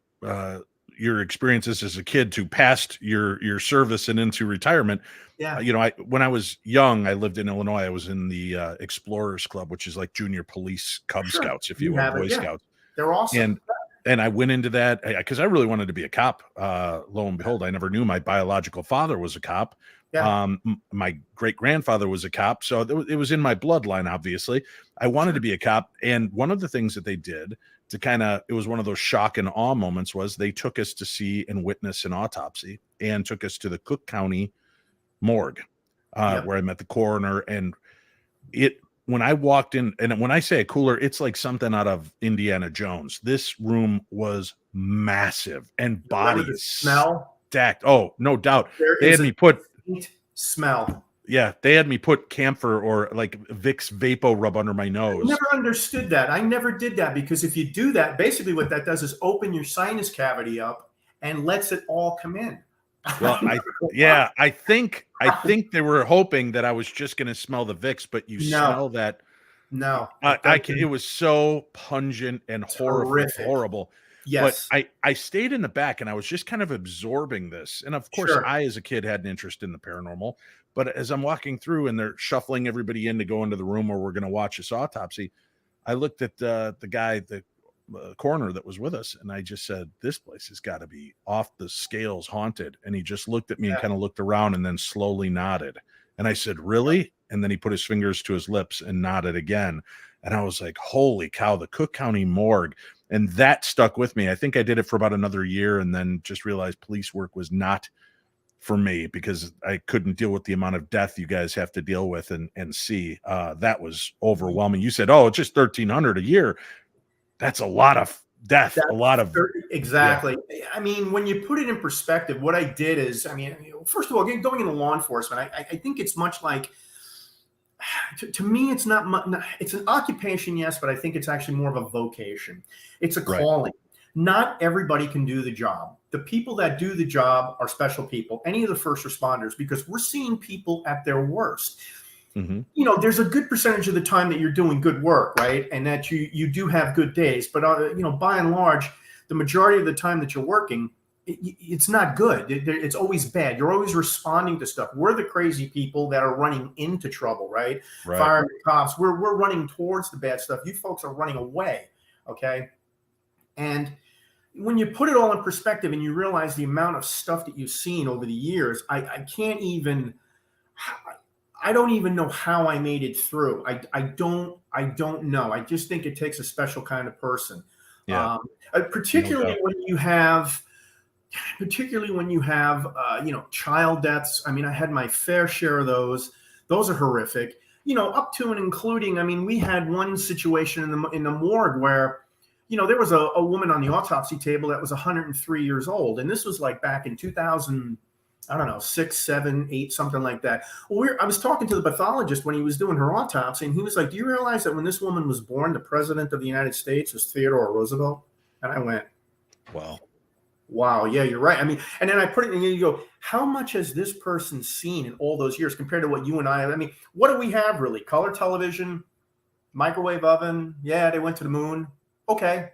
your experiences as a kid to past your service and into retirement. Yeah. When I was young, I lived in Illinois. I was in the Explorers Club, which is like junior police Cub Scouts, if you will, Boy Scouts. They're awesome. And I went into that because I really wanted to be a cop. Lo and behold, I never knew my biological father was a cop. Yeah. My great grandfather was a cop. So it was in my bloodline, obviously. I wanted to be a cop. And one of the things that they did it was one of those shock and awe moments, was they took us to see and witness an autopsy and took us to the Cook County morgue, where I met the coroner. And when I walked in, and when I say a cooler, it's like something out of Indiana Jones. This room was massive and bodies smell stacked. Oh, no doubt. They had me put smell. Yeah, they had me put camphor or like Vicks Vapo rub under my nose. I never understood that. I never did that because if you do that, basically what that does is open your sinus cavity up and lets it all come in. Well, I think they were hoping that I was just going to smell the Vicks, but you smell that. No, it was so pungent and horrible. Yes. But I stayed in the back and I was just kind of absorbing this. And of course, Sure. I, as a kid, had an interest in the paranormal. But as I'm walking through and they're shuffling everybody in to go into the room where we're going to watch this autopsy, I looked at the guy, the coroner that was with us, and I just said, this place has got to be off the scales haunted. And he just looked at me and kind of looked around and then slowly nodded. And I said, really? And then he put his fingers to his lips and nodded again. And I was like, holy cow, the Cook County Morgue. And that stuck with me. I think I did it for about another year and then just realized police work was not for me because I couldn't deal with the amount of death you guys have to deal with and see. That was overwhelming. You said, oh, it's just $1,300 a year. That's a lot of death. A lot of exactly. Yeah. I mean, when you put it in perspective, what I did is, I mean, first of all, going into law enforcement, I think it's much like, to me, it's not, it's an occupation, yes, but I think it's actually more of a vocation. It's a calling. Right. Not everybody can do the job. The people that do the job are special people, any of the first responders, because we're seeing people at their worst. Mm-hmm. You know, there's a good percentage of the time that you're doing good work, right? And that you do have good days. But, you know, by and large, the majority of the time that you're working, it's not good. It's always bad. You're always responding to stuff. We're the crazy people that are running into trouble, right? Firemen, cops, we're running towards the bad stuff. You folks are running away, okay? And when you put it all in perspective and you realize the amount of stuff that you've seen over the years, I don't even know how I made it through. I don't know. I just think it takes a special kind of person. Yeah. Particularly when you have you know, child deaths. I mean, I had my fair share of those. Those are horrific. You know, up to and including, I mean, we had one situation in the morgue where, you know, there was a woman on the autopsy table that was 103 years old. And this was like back in 2000, I don't know, 6, 7, 8, something like that. Well, I was talking to the pathologist when he was doing her autopsy, and he was like, do you realize that when this woman was born, the president of the United States was Theodore Roosevelt? And I went, wow, yeah, you're right. I mean, and then I put it in and you go, how much has this person seen in all those years compared to what you and I have? I mean, what do we have really? Color television, microwave oven. Yeah, they went to the moon. Okay.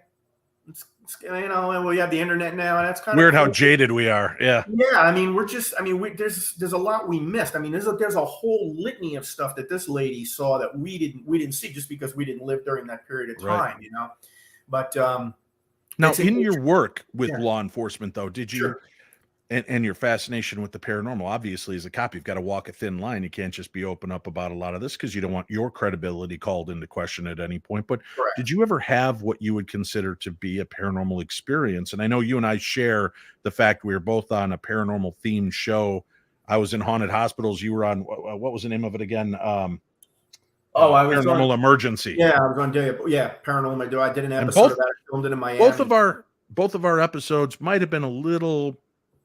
It's, you know, we have the internet now, and that's kind weird of how jaded we are. Yeah. Yeah. I mean, there's a lot we missed. I mean, there's a whole litany of stuff that this lady saw that we didn't see just because we didn't live during that period of time, you know? But, now, in your work with law enforcement, though, did you, and your fascination with the paranormal, obviously, as a cop, you've got to walk a thin line. You can't just be open up about a lot of this because you don't want your credibility called into question at any point. But did you ever have what you would consider to be a paranormal experience? And I know you and I share the fact we were both on a paranormal themed show. I was in Haunted Hospitals. You were on, what was the name of it again? I was Paranormal Emergency. Yeah, I was on Paranormal. I did an episode of that. I filmed it in Miami. Both of our episodes might have been a little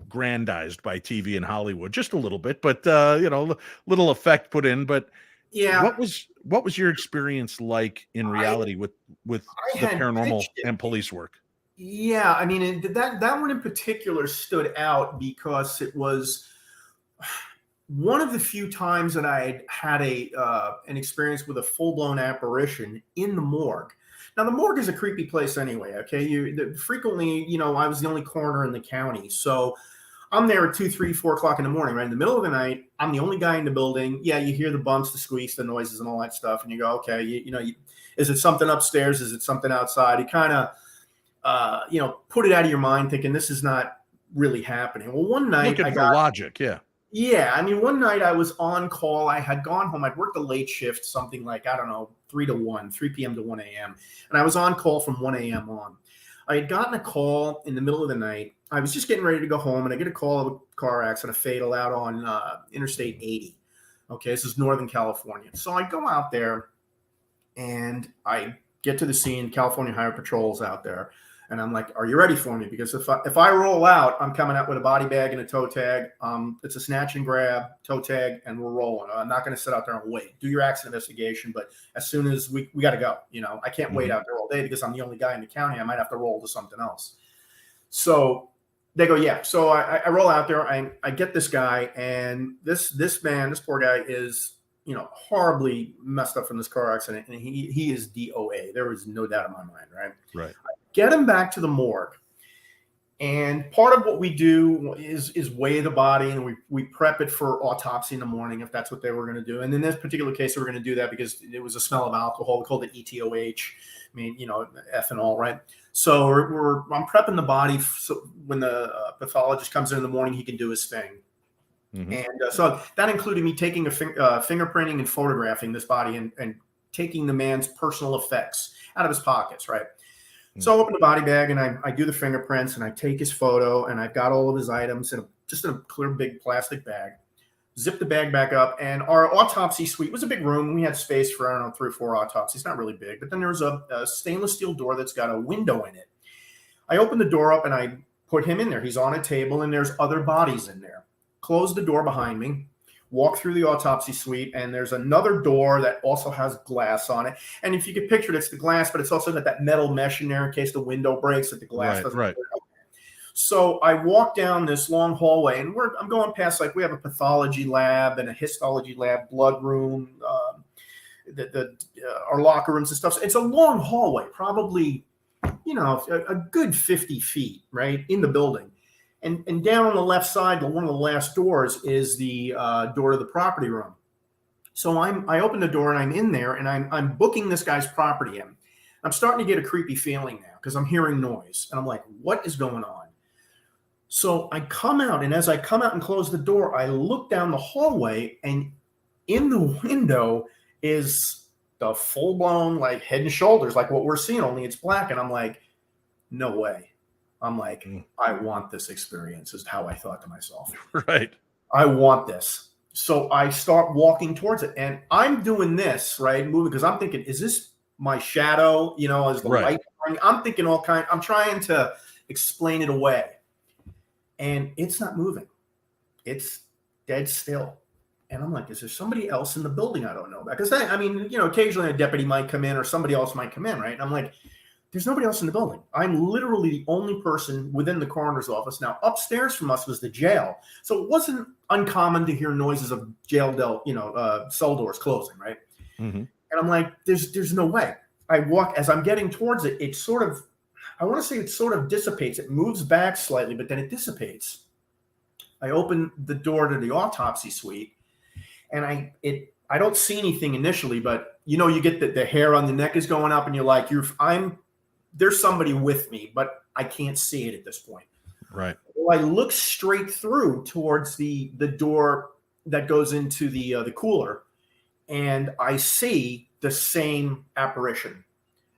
grandized by TV in Hollywood, just a little bit, but you know, little effect put in. But yeah, what was your experience like in reality with the paranormal and police work? Yeah, I mean, that one in particular stood out because it was one of the few times that I had an experience with a full-blown apparition in the morgue. Now, the morgue is a creepy place anyway, okay? Frequently, you know, I was the only coroner in the county. So I'm there at 2, 3, 4 o'clock in the morning, right? In the middle of the night, I'm the only guy in the building. Yeah, you hear the bumps, the squeaks, the noises, and all that stuff. And you go, okay, is it something upstairs? Is it something outside? You kind of, you know, put it out of your mind thinking this is not really happening. Well, one night I got logic, Yeah, I mean, one night I was on call. I had gone home. I'd worked a late shift, something like, I don't know, 3 p.m. to 1 a.m. And I was on call from 1 a.m. on. I had gotten a call in the middle of the night. I was just getting ready to go home, and I get a call of a car accident, a fatal out on Interstate 80. Okay, this is Northern California. So I go out there, and I get to the scene. California Highway Patrol's out there. And I'm like, are you ready for me? Because if I roll out, I'm coming out with a body bag and a toe tag. It's a snatch and grab, toe tag, and we're rolling. I'm not going to sit out there and wait. Do your accident investigation, but as soon as we got to go. I can't wait out there all day because I'm the only guy in the county. I might have to roll to something else. So they go, yeah. So I roll out there. I get this guy, and this poor guy is horribly messed up from this car accident, and he is DOA. There is no doubt in my mind, right? Right. Get him back to the morgue. And part of what we do is weigh the body, and we prep it for autopsy in the morning if that's what they were going to do. And in this particular case, they were going to do that because it was a smell of alcohol. We called it ETOH. I mean, ethanol, right? So I'm prepping the body so when the pathologist comes in the morning, he can do his thing. Mm-hmm. And so that included me taking fingerprinting and photographing this body and taking the man's personal effects out of his pockets, right? So I open the body bag and I do the fingerprints and I take his photo and I've got all of his items just in a clear big plastic bag. Zip the bag back up, and our autopsy suite was a big room. We had space for, 3 or 4 autopsies, not really big, but then there's a stainless steel door that's got a window in it. I open the door up and I put him in there. He's on a table and there's other bodies in there. Close the door behind me. Walk through the autopsy suite, and there's another door that also has glass on it. And if you could picture it, it's the glass, but it's also got that metal mesh in there in case the window breaks, that the glass doesn't break. So I walk down this long hallway, and I'm going past, like, we have a pathology lab and a histology lab, blood room, our locker rooms and stuff. So it's a long hallway, probably, a good 50 feet, right, in the building. And down on the left side, one of the last doors is the door to the property room. So I open the door and I'm in there and I'm booking this guy's property in. I'm starting to get a creepy feeling now because I'm hearing noise and I'm like, what is going on? So I come out, and as I come out and close the door, I look down the hallway, and in the window is the full-blown, like, Head and Shoulders, like what we're seeing, only it's black. And I'm like, no way. I'm like, I want this experience, is how I thought to myself. Right. I want this. So I start walking towards it, and I'm doing this, right, moving, because I'm thinking, is this my shadow? Is the light? I'm thinking I'm trying to explain it away. And it's not moving. It's dead still. And I'm like, is there somebody else in the building I don't know about? Because occasionally a deputy might come in or somebody else might come in, right? And I'm like, there's nobody else in the building. I'm literally the only person within the coroner's office. Now, upstairs from us was the jail. So it wasn't uncommon to hear noises of jail cell doors closing, right? Mm-hmm. And I'm like, there's no way. I walk, as I'm getting towards it, it sort of dissipates. It moves back slightly, but then it dissipates. I open the door to the autopsy suite, and I don't see anything initially, but you get the hair on the neck is going up, and you're like, there's somebody with me, but I can't see it at this point. Right. Well, I look straight through towards the door that goes into the cooler, and I see the same apparition.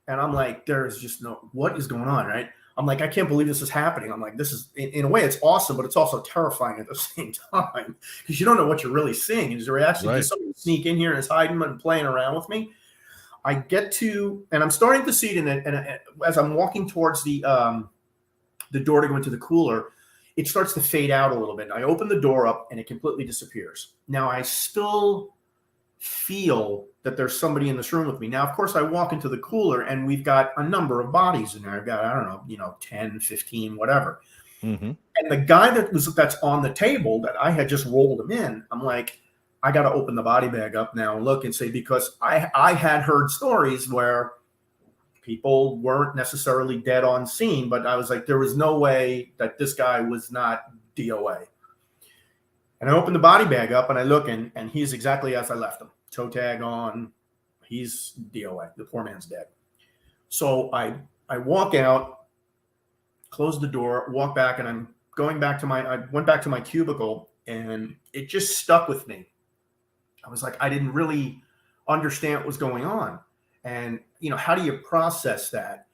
And I'm like, there's just what is going on, right? I'm like, I can't believe this is happening. I'm like, this is, in a way, it's awesome, but it's also terrifying at the same time because you don't know what you're really seeing. Is there actually just somebody sneak in here and is hiding and playing around with me? I get to, and I'm starting to see it, and as I'm walking towards the door to go into the cooler, it starts to fade out a little bit. I open the door up, and it completely disappears. Now, I still feel that there's somebody in this room with me. Now, of course, I walk into the cooler, and we've got a number of bodies in there. I've got, I don't know, 10, 15, whatever. Mm-hmm. And the guy that's on the table that I had just rolled him in, I'm like, I got to open the body bag up now and look and see, because I had heard stories where people weren't necessarily dead on scene, but I was like, there was no way that this guy was not DOA. And I open the body bag up and I look, and he's exactly as I left him. Toe tag on. He's DOA. The poor man's dead. So I walk out, close the door, walk back, and I'm going back to I went back to my cubicle, and it just stuck with me. I was like, I didn't really understand what was going on. And, how do you process that?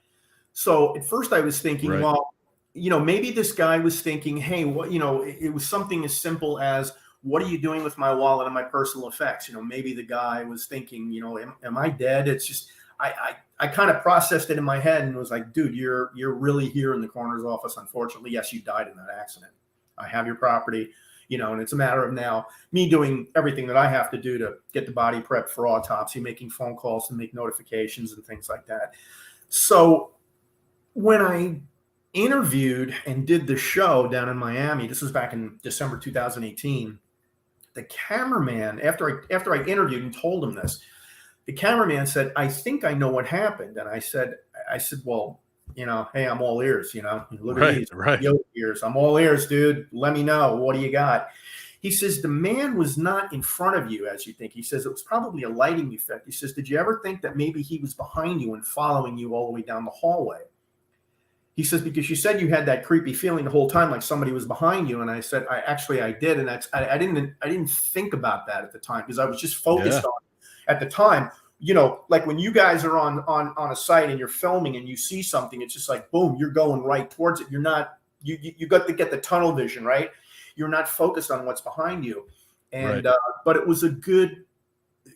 So at first I was thinking, well, maybe this guy was thinking, hey, what, it was something as simple as, what are you doing with my wallet and my personal effects? Maybe the guy was thinking, am I dead? It's just, I kind of processed it in my head and was like, dude, you're really here in the coroner's office. Unfortunately, yes, you died in that accident. I have your property, and it's a matter of now me doing everything that I have to do to get the body prepped for autopsy, making phone calls to make notifications and things like that. So when I interviewed and did the show down in Miami, this was back in December 2018, the cameraman, after I interviewed and told him this, the cameraman said, I think I know what happened. And I said, well, hey, I'm all ears, look at these ears. I'm all ears, dude. Let me know. What do you got? He says, the man was not in front of you as you think. He says, it was probably a lighting effect. He says, did you ever think that maybe he was behind you and following you all the way down the hallway? He says, because you said you had that creepy feeling the whole time, like somebody was behind you. And I said, I did. And I didn't think about that at the time because I was just focused on at the time, like when you guys are on a site and you're filming and you see something, it's just like, boom, you're going right towards it. You're not, you got to get the tunnel vision, right? You're not focused on what's behind you. And, but it was a good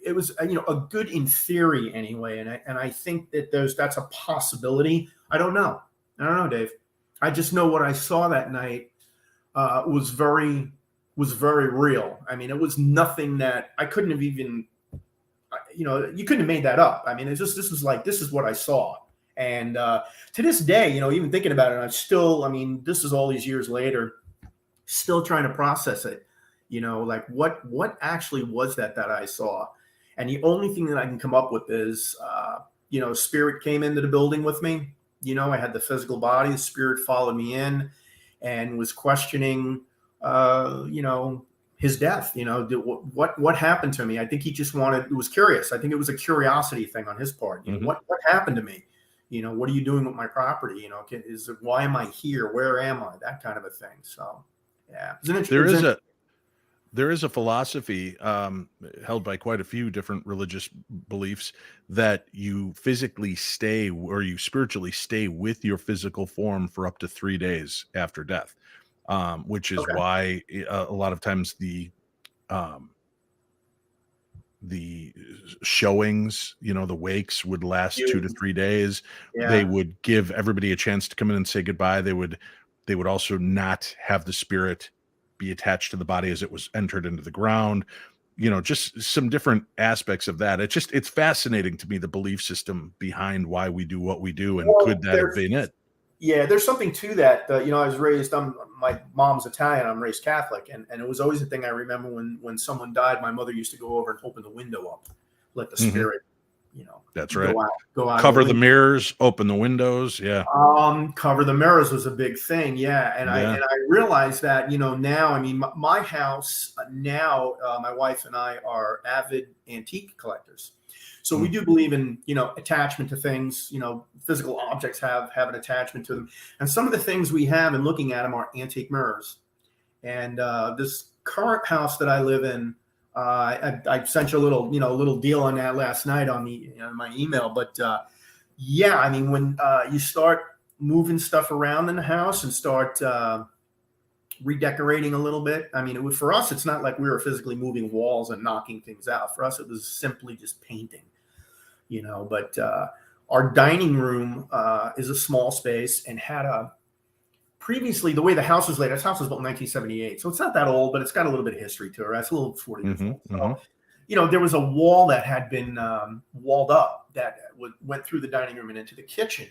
in theory anyway. And I think that that's a possibility. I don't know, Dave. I just know what I saw that night was very real. I mean, it was nothing that I couldn't have even, you couldn't have made that up. I mean, this is what I saw. And to this day, even thinking about it, I'm still, this is all these years later, still trying to process it, like what actually was that I saw? And the only thing that I can come up with is, spirit came into the building with me. I had the physical body, the spirit followed me in and was questioning, his death, what happened to me? I think he just was curious. I think it was a curiosity thing on his part. What happened to me? What are you doing with my property? Why am I here? Where am I? That kind of a thing. So, yeah. There is a philosophy held by quite a few different religious beliefs that you physically stay or you spiritually stay with your physical form for up to 3 days after death, which is why a lot of times the showings, the wakes would last 2 to 3 days. Yeah. They would give everybody a chance to come in and say goodbye. They would also not have the spirit be attached to the body as it was entered into the ground, just some different aspects of that. It's fascinating to me, the belief system behind why we do what we do. And could that have been it? Yeah, there's something to that. I was raised, my mom's Italian, I'm raised Catholic. And it was always a thing I remember when someone died, my mother used to go over and open the window up, let the spirit, that's right. Go out. Cover the mirrors, open the windows. Yeah. Cover the mirrors was a big thing. Yeah. And I realized that, now, my house now, my wife and I are avid antique collectors. So we do believe in, attachment to things, physical objects have an attachment to them. And some of the things we have in looking at them are antique mirrors. And this current house that I live in, I sent you a little deal on that last night on my email. But when you start moving stuff around in the house and start redecorating a little bit, for us, it's not like we were physically moving walls and knocking things out. For us, it was simply just painting, But our dining room is a small space and had previously, the way the house was laid, this house was built in 1978. So it's not that old, but it's got a little bit of history to it. Right? It's a little 40 years old. So, there was a wall that had been walled up that went through the dining room and into the kitchen.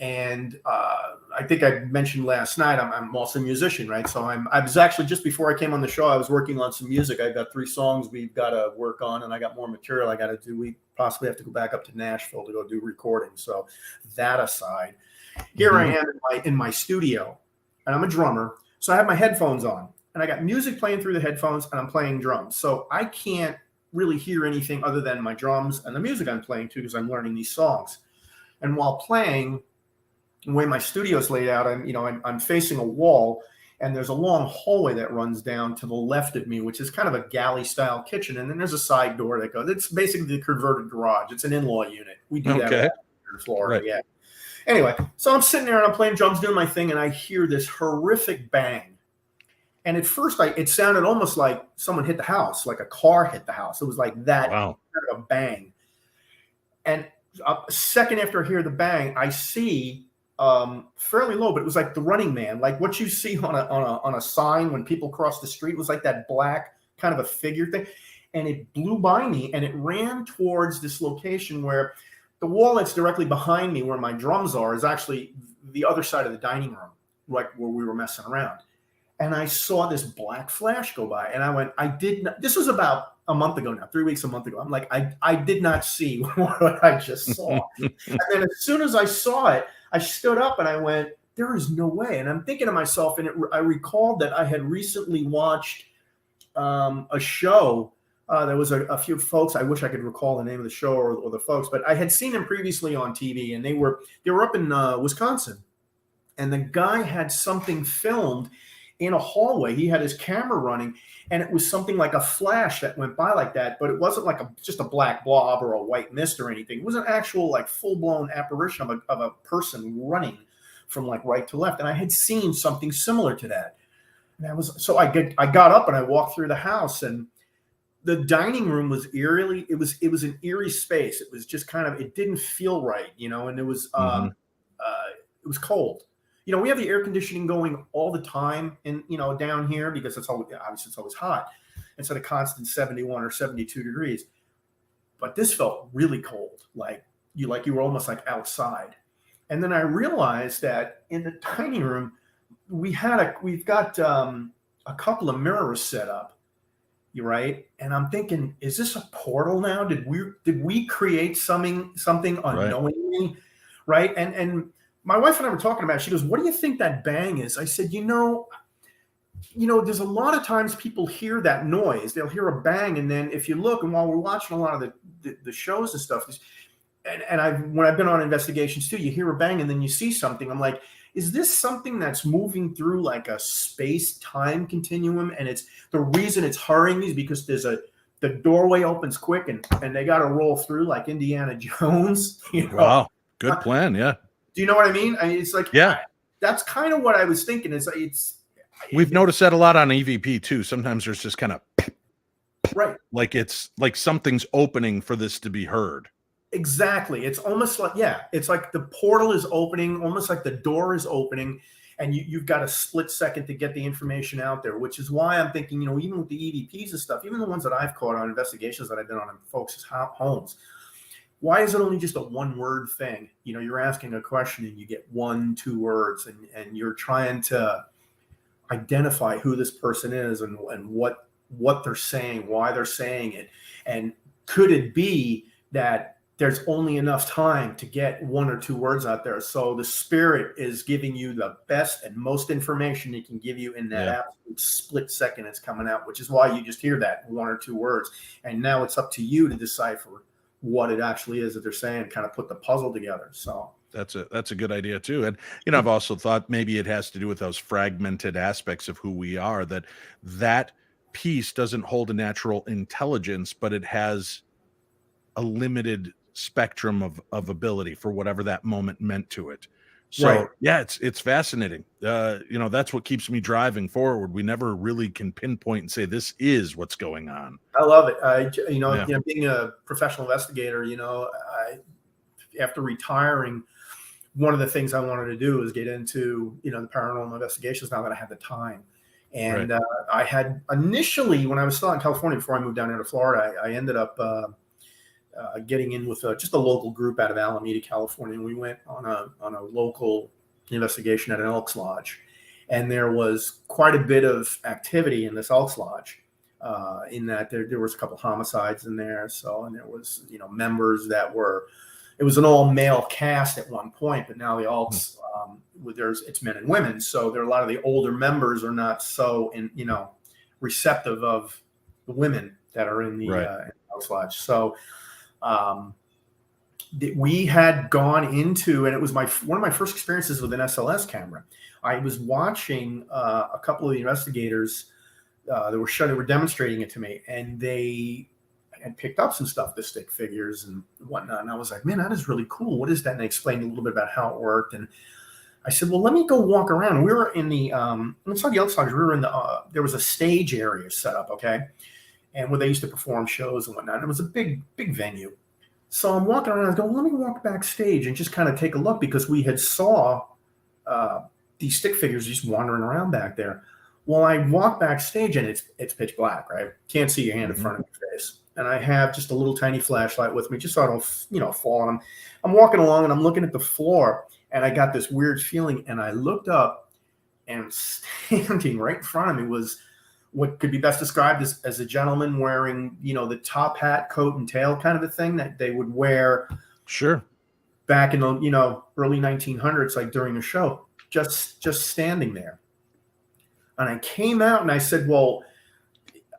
And I think I mentioned last night, I'm also a musician, right? So I was actually, just before I came on the show, I was working on some music. I've got 3 songs we've got to work on, and I got more material I got to do. We possibly have to go back up to Nashville to go do recording. So that aside, here I am in my studio, and I'm a drummer. So I have my headphones on, and I got music playing through the headphones, and I'm playing drums. So I can't really hear anything other than my drums and the music I'm playing to, because I'm learning these songs. And while playing, the way my studio is laid out, I'm facing a wall, and there's a long hallway that runs down to the left of me, which is kind of a galley style kitchen. And then there's a side door that goes, it's basically the converted garage. It's an in-law unit. We do that in Florida. Right. Yeah. Anyway, so I'm sitting there and I'm playing drums, doing my thing, and I hear this horrific bang. And at first it sounded almost like someone hit the house, like a car hit the house. It was like that kind of a bang. And A second after I hear the bang, I see fairly low, but it was like the Running Man, like what you see on a sign when people cross the street. It was like that black kind of a figure thing, and it blew by me, and it ran towards this location where the wall that's directly behind me, where my drums are, is actually the other side of the dining room, like where we were messing around. And I saw this black flash go by, and I went, I did not. This was about a month ago now, 3 weeks, a month ago. I'm like, I did not see what I just saw. And then as soon as I saw it, I stood up and I went, there is no way. And I'm thinking to myself, and I recalled that I had recently watched a show. There was a few folks. I wish I could recall the name of the show or the folks, but I had seen them previously on TV, and they were up in Wisconsin, and the guy had something filmed in a hallway. He had his camera running, and it was something like a flash that went by like that, but it wasn't like just a black blob or a white mist or anything. It was an actual like full-blown apparition of a person running from like right to left, and I had seen something similar to that. And I got up and I walked through the house, and the dining room was eerily, it was an eerie space. It was just kind of, it didn't feel right, and it was cold. We have the air conditioning going all the time down here because it's always hot. It's at a constant 71 or 72 degrees. But this felt really cold, like you were almost like outside. And then I realized that in the dining room, we've got a couple of mirrors set up. You're right. And I'm thinking, is this a portal now? Did we create something unknowingly? Right. And my wife and I were talking about it. She goes, what do you think that bang is? I said, there's a lot of times people hear that noise. They'll hear a bang. And then if you look, and while we're watching a lot of the shows and stuff, when I've been on investigations too, you hear a bang and then you see something. I'm like, is this something that's moving through like a space-time continuum? And it's the reason it's hurrying me is because the doorway opens quick and they got to roll through like Indiana Jones. Wow. Good plan. Yeah. Do you know what I mean? It's like, yeah, that's kind of what I was thinking. We've noticed that a lot on EVP too. Sometimes there's just kind of right. Like it's like something's opening for this to be heard. Exactly. It's almost like, it's like the portal is opening, almost like the door is opening, and you've got a split second to get the information out there, which is why I'm thinking, even with the EVPs and stuff, even the ones that I've caught on investigations that I've been on in folks' homes, why is it only just a one-word thing? You're asking a question and you get 1-2 words, and you're trying to identify who this person is and what they're saying, why they're saying it. And could it be that there's only enough time to get 1 or 2 words out there? So the spirit is giving you the best and most information it can give you in that absolute split second it's coming out, which is why you just hear that 1 or 2 words. And now it's up to you to decipher what it actually is that they're saying, kind of put the puzzle together. So that's a good idea too. And, I've also thought maybe it has to do with those fragmented aspects of who we are, that piece doesn't hold a natural intelligence, but it has a limited spectrum of ability for whatever that moment meant to it. So right. Yeah, it's fascinating. That's what keeps me driving forward. We never really can pinpoint and say this is what's going on. I love it. Being a professional investigator, after retiring, one of the things I wanted to do is get into, the paranormal investigations now that I had the time. And right. I had initially, when I was still in California before I moved down here to Florida, I ended up getting in with just a local group out of Alameda, California. And we went on a local investigation at an Elks Lodge. And there was quite a bit of activity in this Elks Lodge, in that there was a couple homicides in there. And there was, members that were, it was an all male cast at one point, but now the Elks, it's men and women. So there are a lot of the older members are not so receptive of the women that are in the Elks Lodge. So we had gone into, and it was one of my first experiences with an SLS camera. I was watching a couple of the investigators that were demonstrating it to me, and they had picked up some stuff, the stick figures and whatnot. And I was like, man, that is really cool. What is that? And they explained a little bit about how it worked. And I said, well, let me go walk around. And we were in the inside the Elks Lodge. We were in there was a stage area set up, okay, and where they used to perform shows and whatnot. And it was a big venue. So I'm walking around, I go, let me walk backstage and just kind of take a look, because we had saw these stick figures just wandering around back there. Well, I walk backstage and it's pitch black, right? Can't see your hand in front of your face. And I have just a little tiny flashlight with me, just so I don't, fall on them. I'm walking along and I'm looking at the floor, and I got this weird feeling, and I looked up, and standing right in front of me was what could be best described as a gentleman wearing, the top hat, coat and tail kind of a thing that they would wear. Sure. Back in the, early 1900s, like during the show, just standing there. And I came out and I said, well,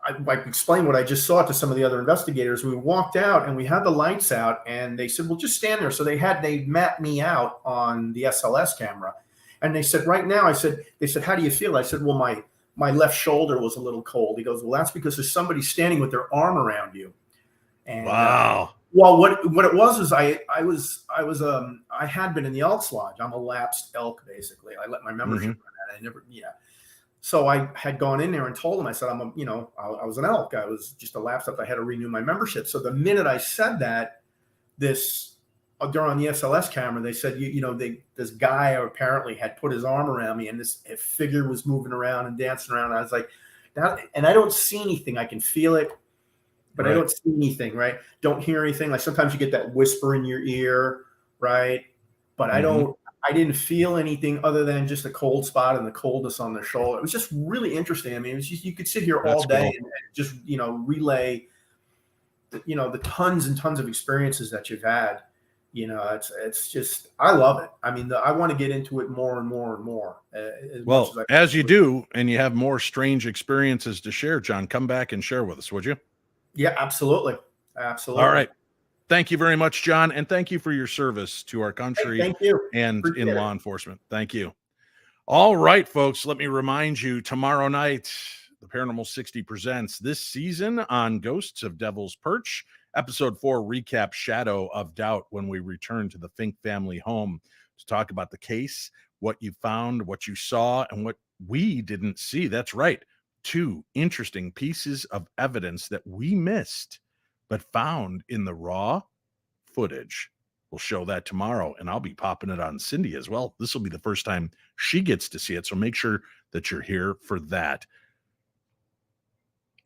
I explained what I just saw to some of the other investigators. We walked out and we had the lights out, and they said, well, just stand there. So they mapped me out on the SLS camera. And they said, right now, they said, how do you feel? I said, well, my left shoulder was a little cold. He goes, well, that's because there's somebody standing with their arm around you. And, wow. Well, what it was is I had been in the Elks Lodge. I'm a lapsed elk, basically. I let my membership run out. I never, So I had gone in there and told them, I said, I was an elk. I was just a lapsed elk. I had to renew my membership. So the minute I said that, during the SLS camera, they said, this guy apparently had put his arm around me, and this figure was moving around and dancing around. And I was like, and I don't see anything. I can feel it, but I don't see anything, right? Don't hear anything. Like sometimes you get that whisper in your ear, right? But I didn't feel anything other than just a cold spot and the coldness on the shoulder. It was just really interesting. I mean, it was just, you could sit here all day and just, relay, the tons and tons of experiences that you've had. It's just, I love it. I mean, I want to get into it more and more and more. As you do, and you have more strange experiences to share, John, come back and share with us, would you? Yeah, absolutely. Absolutely. All right. Thank you very much, John. And thank you for your service to our country. Thank you. And Appreciate in it. law enforcement. Thank you. All right, folks, let me remind you, tomorrow night, the Paranormal 60 presents this season on Ghosts of Devil's Perch. Episode 4 recap, Shadow of Doubt, when we return to the Fink family home to talk about the case, what you found, what you saw, and what we didn't see. That's right. 2 interesting pieces of evidence that we missed, but found in the raw footage. We'll show that tomorrow, and I'll be popping it on Cindy as well. This will be the first time she gets to see it, so make sure that you're here for that.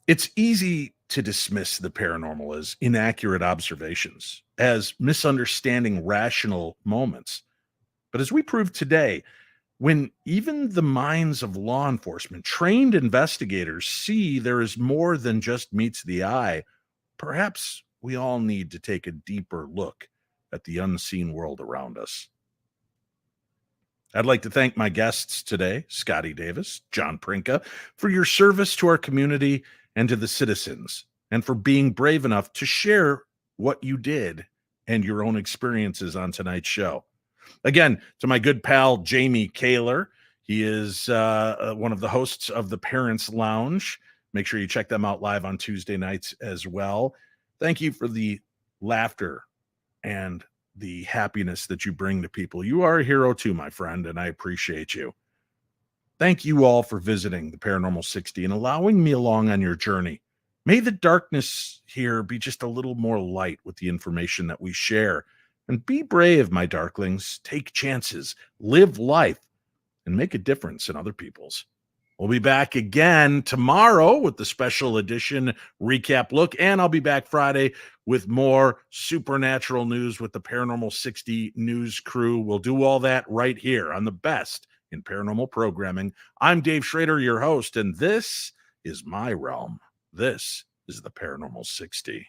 It's easy to dismiss the paranormal as inaccurate observations, as misunderstanding rational moments. But as we proved today, when even the minds of law enforcement, trained investigators, see there is more than just meets the eye, perhaps we all need to take a deeper look at the unseen world around us. I'd like to thank my guests today, Scotty Davis, John Prink, for your service to our community and to the citizens, and for being brave enough to share what you did and your own experiences on tonight's show. Again, to my good pal, Jamie Kaler. He is one of the hosts of the Parents Lounge. Make sure you check them out live on Tuesday nights as well. Thank you for the laughter and the happiness that you bring to people. You are a hero too, my friend, and I appreciate you. Thank you all for visiting the Paranormal 60 and allowing me along on your journey. May the darkness here be just a little more light with the information that we share. And be brave, my darklings. Take chances, live life, and make a difference in other people's. We'll be back again tomorrow with the special edition recap look, and I'll be back Friday with more supernatural news with the Paranormal 60 news crew. We'll do all that right here on the best in paranormal programming. I'm Dave Schrader, your host, and this is my realm. This is the Paranormal 60.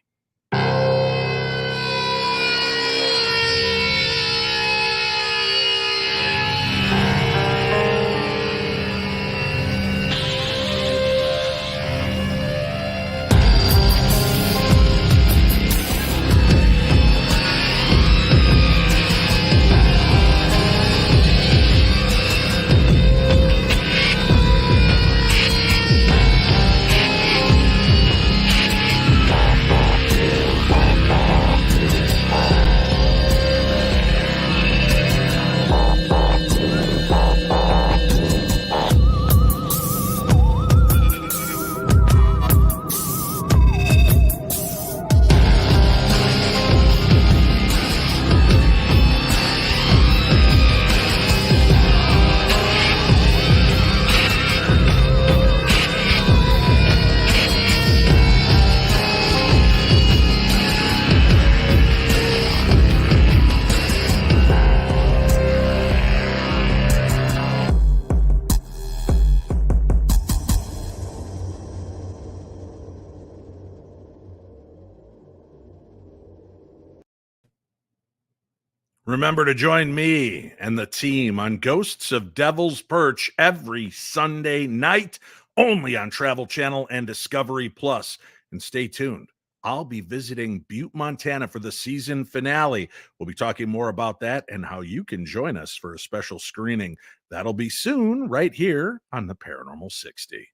Remember to join me and the team on Ghosts of Devil's Perch every Sunday night, only on Travel Channel and Discovery Plus. And stay tuned. I'll be visiting Butte, Montana for the season finale. We'll be talking more about that and how you can join us for a special screening. That'll be soon right here on the Paranormal 60.